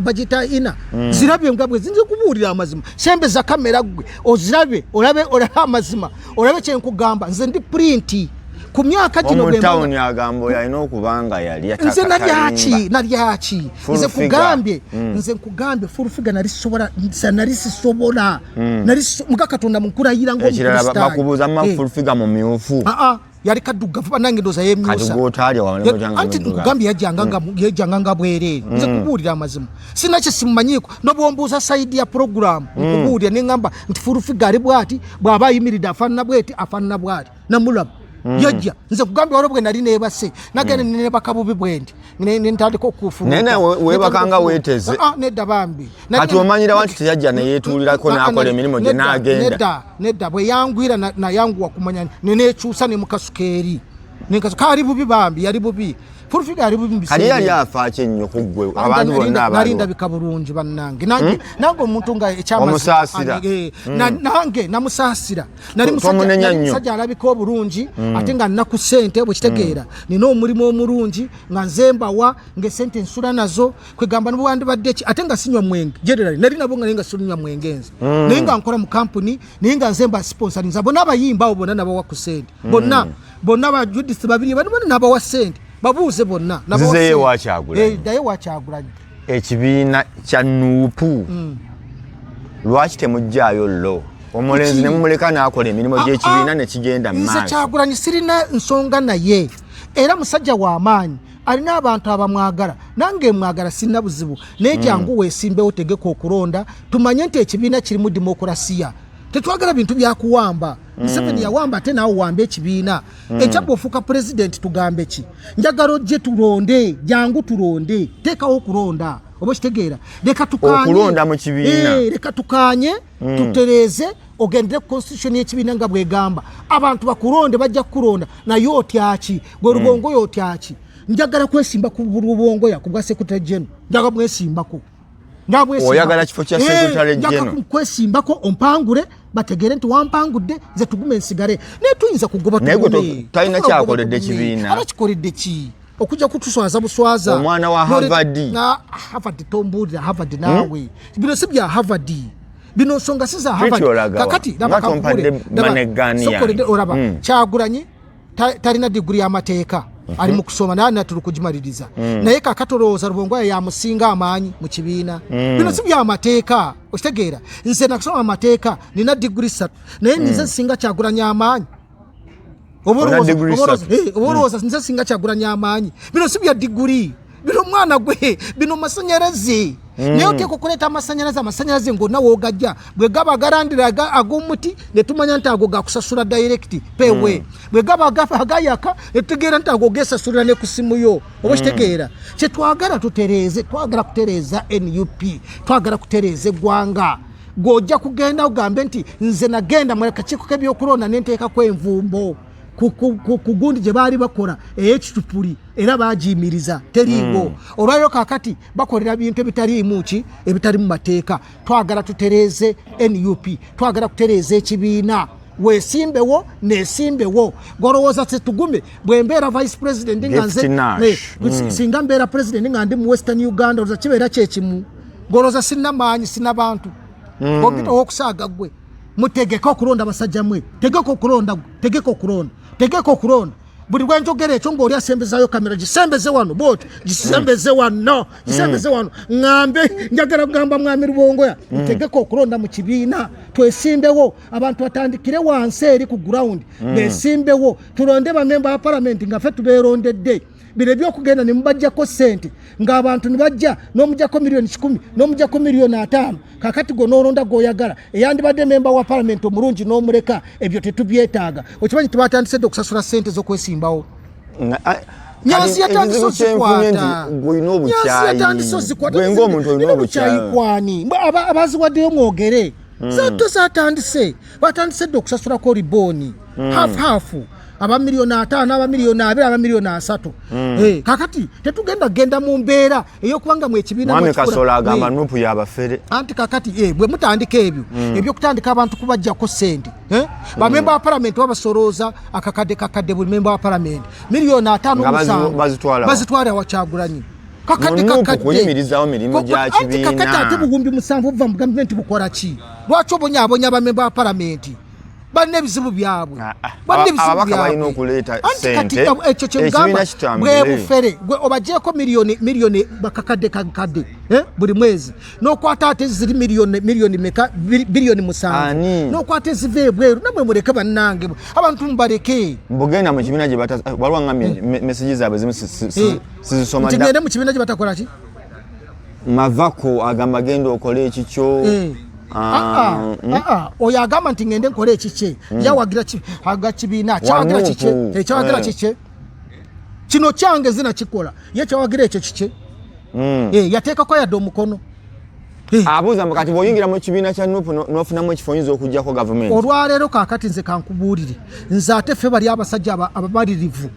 bagita ina zirabye nga bwe zinze kubuulira amazima sembeza kamera gwe ozirabe olabe amazima olabe kyenkugamba nze ndi printi ku myaka gino omutawuni agambo yalina okubanga yali nze nalyaki nze nkugambye Furufiga nalisisobola muga Katonda munkurayira bakubuuza Furufiga mu myufu yali kaddugavu banange ndoza yemyusaanti nkugambye yajjanga nga bwereere nze kubuulira amazima sina kyesimmanyiko nobwombuuza saidi ya programu nkubuulira neŋŋamba nti Furufiga ali bwati bw'aba ayimiridde afaanana bweti afaanana bwati namulaba yajja nze kugambye waliwo bwe nali neebase nagende nebaka bubi bwendi nentandika okufuna nene webakanga weeteze nedda bambi kati omanyira nti teyajja neyetuulirako n'akola emirimu gye n'agenda nedda bwe yangwira nayanguwa kumanya neneekyusa ne mukasukeeri kaali bubi bambi yali bubi Furufiga yali bubi mbise ali yali afaaky ennyo ku ggwe abantu bonna nali ndabika bulungi bannange nange omuntu nga ekyamusaasira nange namusaasira nali musajja alabika obulungi ate nga nnaku ssente bwe kitegeera nina omulimu omulungi nga nzembawa ng'esente nsula nazo kwegamba nibwandibadde ki ate nga sinywa mwenge generally nali nabo nga naye nga sinywa mwenge nze naye nga nkola mu kampuni naye nga nzemba sponsorinza bonna abayimba abo bonna nabawa ku ssente bonna ba Judith babiri bano nabawa ssente babuuze bonna zizeeye Wakyagulanyi daye Wakyagulanyi ekibiina kya Nuupu lwaki temujjaayo lo omulenzi ne mumuleka n'akola emirimu gy'ekibiina ne kigenda mu maaso nze Kyagulanyi sirina nsonga naye era musajja w'amaanyi alina abantu abamwagala nange mwagala sirina buzibu naye jangu weesimbewo tegeka okulonda tumanye nti ekibiina kirimu demokrasiya tetwagala bintu byakuwamba Museveni yawamba ate naawe wambe ekibiina ekyabba ofuuka president tugambe ki njagala ojje tulonde jangu tulonde teekawo okulonda oba kitegeera leka tukanye okulonda mu kibiina leka tukanye tutereeze ogendere ku constitution y'ekibiina nga bwegamba abantu bakulonde bajja kukulonda naye otyaki gwe Rubongo yotyaki njagala kwesimba ku Rubongo ya kubwa secretary general njagala mwesimbako oyagala kifo kya secretary general njagala kwesimbako ompangure bategere nti wampangudde ze tugume ensigare ne tuyinza kugoba tugume talina kyakoledde kibiina abakikoledde ki okujja kutuswaza buswaza omwana wa Harvard na Harvard tombulira Harvard nawe bino si bya Harvard bino songa siza Harvard kakati nabakampade maneganiya oraba Kyagulanyi talina degree y'amateeka ali mu kusoma nana tuli kujimaliriza naye kakatolooza Rubongo ya musinga amaanyi mu kibiina bino si bya amateeka okitegeera nze nakusoma amateeka nina degree 3 naye nze singa Kyagulanyi amaanyi oborooza nze singa Kyagulanyi amaanyi bino si bya degree bino mwana gwe bino masanyalaze naye oteeka okuleeta amasanyalaze ngonna woogajja bwe gaba garandira ag'omuti ne tumanya nti ago gakusasula direct pewe bwe gaba agayaka ne tutegeera nti ago geesasulira ne ku simu yo oba kitegeera kye twagala tutereeze twagala kutereeza NUP twagala kutereeza eggwanga gw'ojja kugenda ogambe nti nze nagenda mu kakiiko k'ebyokulonda ne nteekako envumbo ku gundi gye baali bakola ey'ekitupuli era baagiyimiriza teriiwo olwaliro kakati bakolera bintu ebitaliimu ki ebitali mu mateeka twagala tutereeze NUP twagala kutereeza ekibiina weesimbewo neesimbewo golowooza tetugume bwe mbeera vice president nga nze singa mbeera president nga ndi mu Western Uganda olowooza kibeera kyekimu golowooza sina maanyi sina bantu obita owokusaaga gwe mutegeka okulonda basajja mwe tegeka okulonda tegeka okulonda buli bwenjogera ekyo ng'oli asembezayo kamera gisembeze wano boti gisembeze wano ng'ambe njagala kugamba mwami Rubongo mutegeka okulonda mu kibiina twesimbewo abantu batandikire wansi eri ku ground besimbewo tulonde bamemba ba parliament nga ffe tubeerondedde bire byokugenda ne mubajjako ssente ng'abantu ne bajja n'omujjako milioni 10 n'omujjako milioni 5 kakati go n'olonda goyagala eyandibadde memba wa parliament omulungi n'omuleka ebyo tetubyetaaga okimanyi tubatandise okusasula ssente z'okwesimbawo Nyanzi yatandise ozikwata gwenga omuntu olina obukyayi kwani abaziwaddeyo mwogere zatto zatandise batandise okusasulako ribooni hafu aba milioni 5 aba milioni 2 aba milioni 3 kakati tetugenda mu mbeera ey'okubanga mu ekibiina mwami Kasola agamba nupu y'abafere anti kakati bwe mutandika ebyo kutandika abantu kubajjako ssente bamemba wa parliament babasolooza akakadde buli memba wa parliament milioni 5 bazitwala wa Kyagulanyi kakati kuyimirizawo mirimu gya kibiina kakati ate buwumbi 7 buva mu gavumenti bukola ki lwaki obonyaabonya bamemba wa parliament banne bizibu byabwe ababaka balina okuleeta ssente ekyo kyengamba bwe bufere gwe obagyeko miliyoni bakakadde buli mwezi n'okwata ate ziri miliyoni meka biliyoni 7 n'okwata eziva ebweru namwe muleke bannange abantu mubaleke mbugenda mu kibiina gye waliwo ngambye meseji zaabwe zimu sizisoma nti ngende mu kibiina gye batakola ki Mavako agamba genda okola ekikyo oyo agamba nti ngende nkole ekikye yawagira kibiina kyawagira kikye kino kyange zina kikola ye kyawagira ekyo kikye yateekako yadde omukono abuuza kati bw'oyingira mu kibiina kya NUP n'ofunamu ekifo oyinza okugyako gavumenti olwaleero kaakati nze kankubuulire nze ate ffe bali abasajja abamalirivu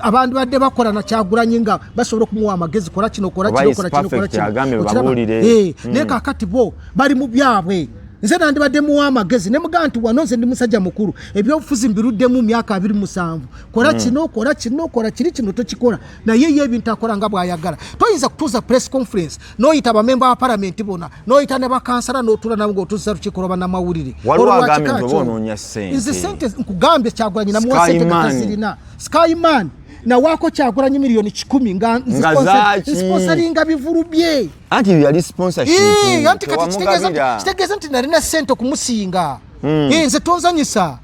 abantu badde bakola na Kyagulanyi nga basobola okumuwa amagezi kola kino naye kaakati bo bali mu byabwe nze nandibadde muwa amagezi ne mugaa nti wano nze ndi musajja mukulu ebyobufuzi mbiruddemu myaka 27 kola kino tokikola naye ye ebintu akola nga bw'ayagala toyinza kutuuza press conference n'oyita bamemba ba parliament bona n'oyita ne bakansala n'otuula nabo ng'otuuza lukiiko lw'abannamawulire waliwo agambye nti oba onoonya nze sente nkugambye Kyagulanyi namuwa sente tetazirina Skyman nawaako Kyagulanyi milioni 10 nga sponsoringa bivulu bye anti yali sponsorship anti kati kitegeeza nti nalina sente okumusinga nze tonzanyisa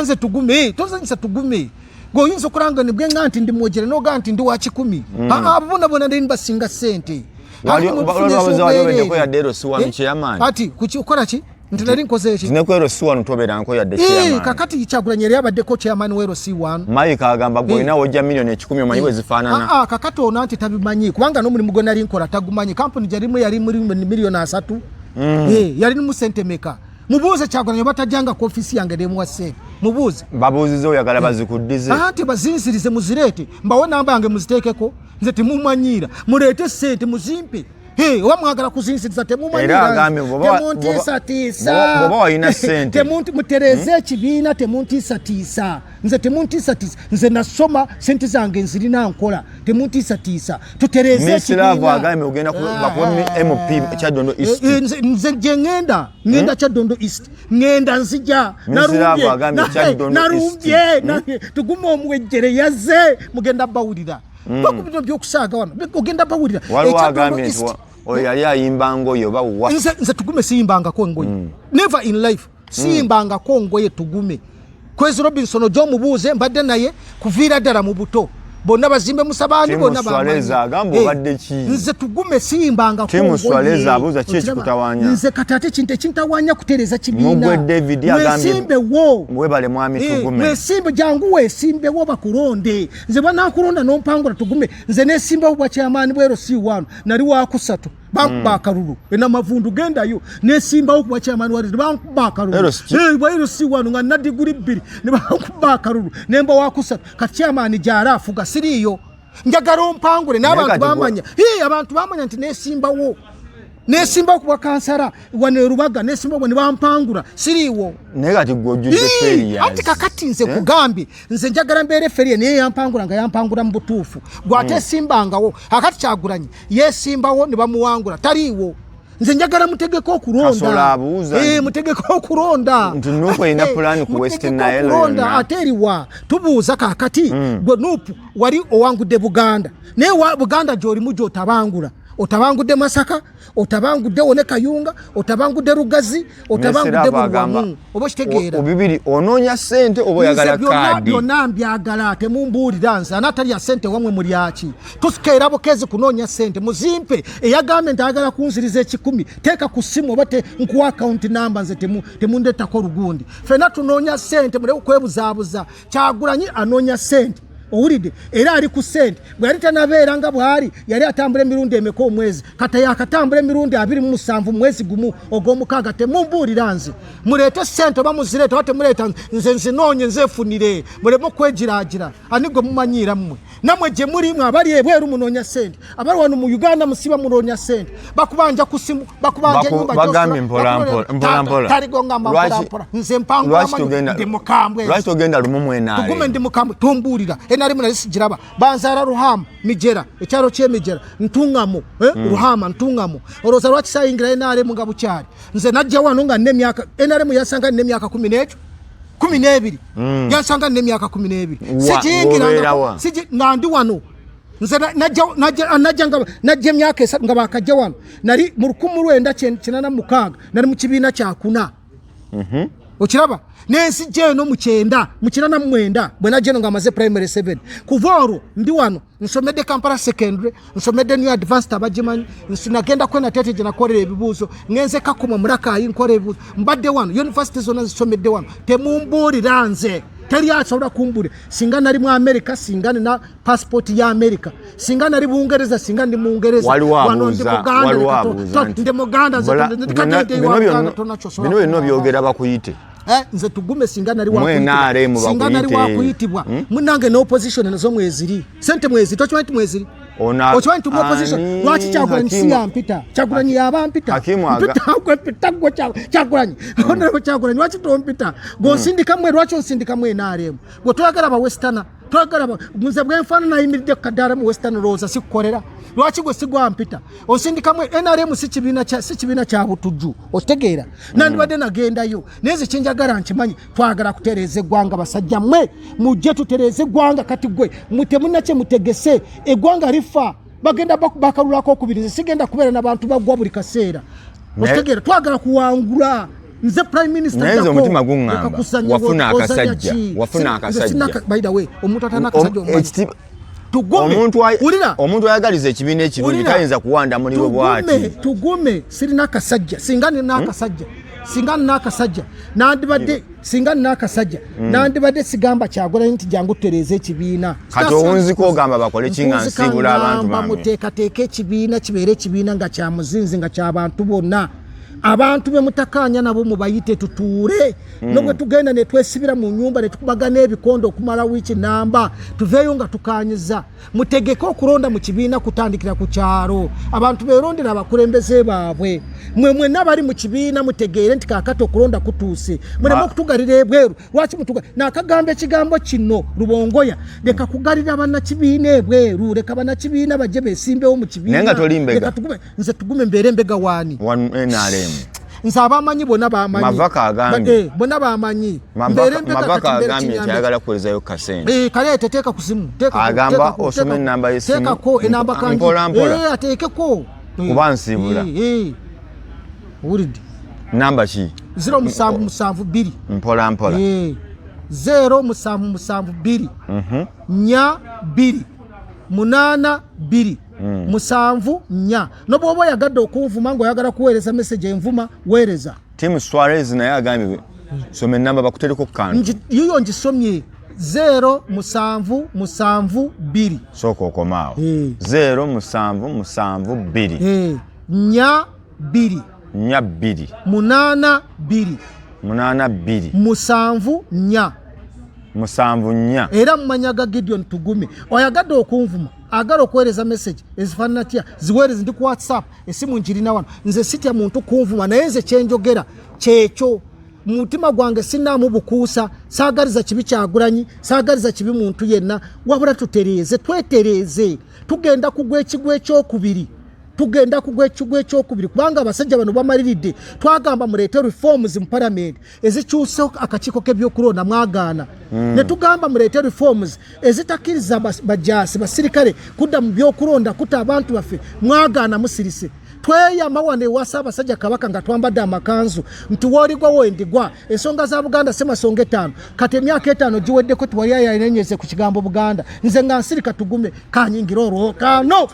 nze tugume ng'oyinza okulanga nibwe nga nti ndi mwogere n'oga nti ndi wa 10 bona ndi basinga sente yaddeero si wanu chairman ati kuki okola ki nti nali nkoze eki zinekwero C1 toberanko yadde chairman kakati Kyagulanyi yali abaddeko chairman wero C1 Mike agamba gwena wojja milioni 10 omanyi bwe zifaanana kakati ono anti tabimanyi kubanga n'omulimu gwe nali nkola tagumanyi kampuni gyalimu yali milioni 3 yali mu sente meka mubuuze Kyagulanyi batajjanga ku ofisi yange nemuwa sente mubuuze babuuzize oyagala bazikuddize anti bazinsirize muzireete mbawe namba yange muziteekeko nze temumanyira muleete sente muzimpe oba mwagala kuzinsiriza temumanyiiratemuntiisatiisa boba walina sente mutereeze ekibiina temuntiisatiisa nze temuntiisatiisa nze nasoma sente zange nzirina nkola temuntiisatiisa tutereeze nze gye ngenda Kyaddondo East ngenda nzija narumbye tugume omwejjere yazze mugenda bawulira bakubino byokusaaga wano ogenda bawulira Kyaddondo East oyo yali ayimba ngoye oba wa nze tugume siyimbangako ngoye never in life siyimbangako ngoye tugume Kwezi Robinson ojo mubuuze mbadde naye kuviira ddala mu buto bonna bazimbe musabani bonna nze tugume siyimbangako nze katate kintu ekintawanya kutereeza kibiina mwesimbewo mwesimbe jangu weesimbewo bakulonde nze banakulonda n'ompangula tugume nze neesimbawo bwa kyamaani bwero C1 nali wakusatu bankuba akalulu enamavundu gendayo nesimbawo kuba kyamaani wali bankuba akalulu bwero C1 nga nna diguli 2 ne bankuba akalulu nemba wakusatu kati kyamaani gyali afuga siriiyo njagala ompangule n'abantu bamanya abantu bamanya nti nesimbawo kuba kansala wane Rubaga nesimbawo ne bampangula siriiwo anti kakati nze kugambye nze njagala mbeere feriye naye yampangula nga yampangula mu butuufu gwate simbangawo akati Kyagulanyi yesimbawo ne bamuwangula taliiwo nze njagala mutegeko okulonda mutegeko okulonda nti Nuupu ina plan ku Western Nile ateriwa tubuuza kakati gwe Nuupu wali owangudde Buganda naye Buganda gy'olimu gy'otabangula otabangudde Masaka otabangudde Wone Kayunga otabangudde Rugazi otabangudde Bulwamu oba kitegeera obibiri onoonya sente oba oyagala kaadi byonna mbyagala temumbuulira nze anatali ya sente wamwe mulyaki tusikeera bukezi kunoonya sente muzimpe eyagambye nti ayagala kunziriza 10 teeka ku ssimu oba nkuwa akaunti namba nze temundeetako lugundi fena tunoonya sente muleke kwebuzaabuza Kyagulanyi anoonya sente owulidde era ali ku sente bwe yali tanabeera nga bw'ali yali atambula emirundi emeka omwezi kata yakatambula emirundi 27 mwezi gumu ogw'omukaaga temumbuulira nze muleete sente oba muzireeta oba temuleeta nze nzinoonye nzeefunire muleme okwegiraagira ani gwe mumanyiira mmwe nammwe gye mulimu abali ebweru munoonya sente abali wano mu Uganda musiba munoonya sente bakubanja ku ssimu bakubanja ennyumba taligonga mpolampola nze mpangulamanyi ndi mukambwe lwaki togenda lumu mwenaale tugume ndi mukambwe tumbuulira enalimu nali sigiraba banzaala Ruhama Mijera ekyalo ky'Emijera ntuŋŋamo Ruhama ntuŋŋamo olowooza lwaki saayingira enaremu nga bukyali nze najja wano nga nne emyaka enaremu yasanga nne emyaka 12 yansanga nne emyaka 12 sikiyingiranga nga ndi wano nze najja emyaka 3 nga bakajja wano nali mu 1986 nali mu kibiina kyakuna okiraba nensi jeno mu 9 bwe najeno nga amaze primary 7 kuva olwo ndi wano nsomedde Kampala secondary nsomedde New Advanced abagimanyi nsinagenda kwena tete gye nakolera ebibuuzo ngenze Kakuma Mulakayi nkola ebibuuzo mbadde wano university zonna zisomedde wano temumbuulira nze teri asobola kumbule singa nali mu America singa nina passport ya America singa nali Bungereza singa ndi Mungereza wano ndi Muganda bino byogera bakuyite nze tugume singa nali wakuyitibwa munange ne opposition nazo mweziri sente mwezi tokimanyi mweziri okimanyi tu opposition lwaki Kyagulanyi si yampita Kyagulanyi yabampita Kyagulanyi Kyagulanyi lwaki tompita gonsindika mwe lwaki onsindika mwe NRM gwe toyagala ba Western toyagala nze bwenfaana nayimiridde ku kadaala mu Western Rosa sikukolera lwaki gwe sigwampita osindika mwe NRM si kibiina kya butujju okitegeera nandibadde nagendayo naye ze kyenjagala nkimanyi twagala kutereeza eggwanga basajja mmwe mujje tutereeze eggwanga kati gwe mutemunakye mutegese eggwanga lifa bagenda bakalulako okubiriza sigenda kubeera n'abantu bagwa buli kaseera okitegeera twagala kuwangula nze prime minister neze omutima gungamba wafuna akasajja by the way omuntu atana akasajja omuntu ayagaliza ekibiina ekirungi tayinza kuwanda muliwe bwati tugume sirina akasajja singa nina akasajja singa nakasajja nandibadde singa nakasajja nandibadde sigamba Kyagulanyi nti jangu tutereeze ekibiina kati owunziko ogamba bakole kinga nsibula abantu bamuteekateeka ekibiina kibeere ekibiina nga kya muzinzi nga ky'abantu bonna abantu be mutakanya nabo mubayite tutuure nobwe tugenda ne twesibira mu nyumba ne tukubagana ebikondo okumala wiiki namba tuveeyo nga tukanyiza mutegeke okulonda mu kibiina kutandikira ku kyalo abantu beerondera abakulembeze baabwe mwe nabali mu kibiina mutegeere nti kaakati okulonda kutuuse muleme okutugalira ebweru lwaki nakagamba ekigambo kino Rubongoya leka kugalira bannakibiina ebweru leka bannakibiina bajje beesimbewo mu kibiina nenga tolimbega nze tugume mbeere mbega waani nze abamanyi bonna bamanyi Mavaka agambye bonna bamanyi Mavaka agambye nti ayagala kuwerezayo kasente kale teteeka ku simu agamba osome ennamba y'essimu teekako enamba kanji mpola ateekeko kuba nsibula owulidde namba ki 0772 mpola 0772 nya 2 8 2 musanvu nya nobwoba oyagadde okunvuma ng'oyagala kuweereza message envuma weereza Tim Suarez naye agambye some ennamba bakutereko ku kantu yiyo ngisomye 0772 sooka okomaawo 0772 nya 2 8 2 musanvu nya era mumanyaga Gideon Tugume oyagadde okunvuma agala okuweereza message ezifaanana tya ziweereze ndi ku WhatsApp esimu njirina wano nze sitya muntu kunvuma naye nze kyenjogera kyekyo mutima gwange sinaamu bukuusa saagaliza kibi Kyagulanyi saagaliza kibi muntu yenna wabula tutereeze twetereeze tugenda kugwa ekigwa ekyokubiri kubanga abasajja bano bamaliridde twagamba muleete reforms mu parliament ezikyuse akakiiko k'ebyokulonda mwagaana ne tugamba muleete reforms ezitakkiriza bajaasi basirikale kudda mu byokulonda kuta abantu baffe mwagaana musirise tweyama wano ewa Ssaabasajja Kabaka nga twambadde amakanzu nti wooligwa wendigwa ensonga za Buganda semasonga 5 kati emyaka 5 giweddeko tiwali ayanenyeze ku kigambo Buganda nze nga nsirika Tugume kanyingira olwokano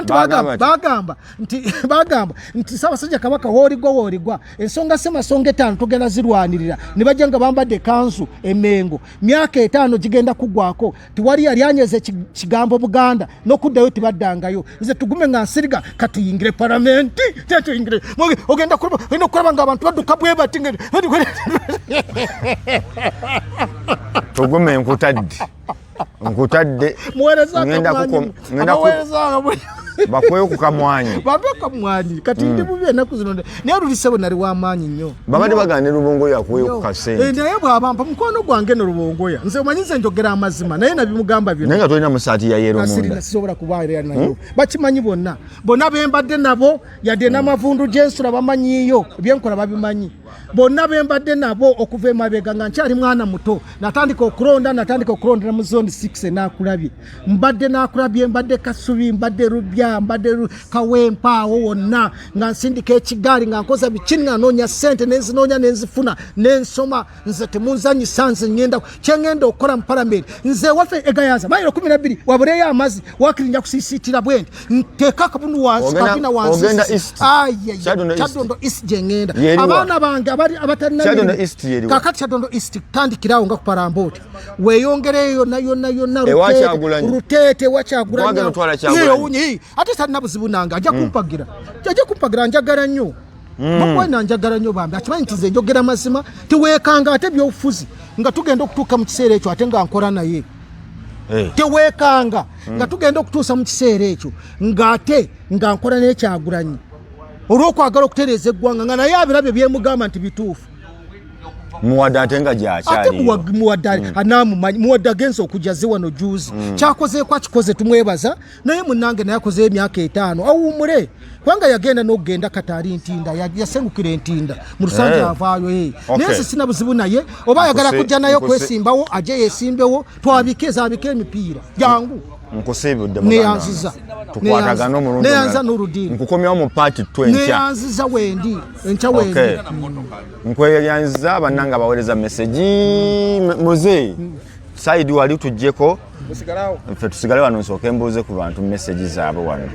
twagamba tutya bagamba nti Ssaabasajja Kabaka wooligwa ensonga semasonga 5 tugenda zirwanirira ne bajja nga bambadde kanzu emengo myaka 5 gigenda kugwako tiwali yali anyeze kigambo Buganda kuddayo tibaddangayo nze Tugume nga nsiriga katuyingire paramenti tetuyingire ogenda kulaba nga abantu badduka bwe bati Tugume nkutadde bakweyo ku kamwanyi kati ndi bubi ennaku zino naye lulisebo nali w'amaanyi nnyo babadde bagane Rubongoya akweyo ku kasente naye bw'abampa mukwano gwange ne Rubongoya nze omanyi nze njogera amazima naye nabimugamba naye nga tolina musaati ya yero munda sisobola kubaera nayo bakimanyi bonna bembadde nabo yadde n'amavundu gy'ensula bamanyiiyo ebyenkola babimanyi bonna bembadde nabo okuva emabega nga nkyali mwana muto natandika okulonda na mu zone 6 nakulabye mbadde Kasubi mbadde Rubya mbadde Kawempa awo wonna nga nsindika ekigaali nga nkoza bikini nga noonya ssente nenzinoonya nenzifuna nensoma nze temunzanyisa nze kyengenda okukola mu palamenti nze waffe egayaza mayiro 12 wabuleyo amazzi wakirinja kusiisiitira bwenti nteeka akabunu wansi kabina wansi Kyadondo East gyengenda abaana bange abatalina kakati Kyadondo East tandikirawo nga kupalambooti weeyongereyo yonna Rutete wa Kyagulanyi ate talina buzibu nange ajja kumpagira njagala nnyo bakwena njagala nnyo bambi akimanyi nti nze njogera mazima teweekanga ate byobufuzi nga tugenda okutuuka mu kiseera ekyo ate nga nkola naye teweekanga nga tugenda okutuusa mu kiseera ekyo ng'ate nga nkola naye Kyagulanyi olw'okwagala okutereeza eggwanga nga naye abirabyo byemugamba nti bituufu muwadde ate nga gyakyaliyo muwadde agenza okujaze wano juzi kyakozeeko akikoze tumwebaza naye munnange naye akozeyo emyaka 5 awummule kubanga yagenda n'okugenda Kataali Ntinda yasengukira Entinda mu Lusanja avaayo naye nze sina buzibu naye oba ayagala kujja nayo kwesimbawo ajje yesimbewo twabike zaabike emipiira jangu nkusibudde neyanziza tukwatagana omulundu neyanza n'oludini nkukomyawo mu paati twenkya neyanziza wendi enkya wendi nkweyanziza bannanga baweereza meseji muze saidi wali tujjeko ffe tusigale wano nsooke mbuuze ku bantu meseji zaabwe wano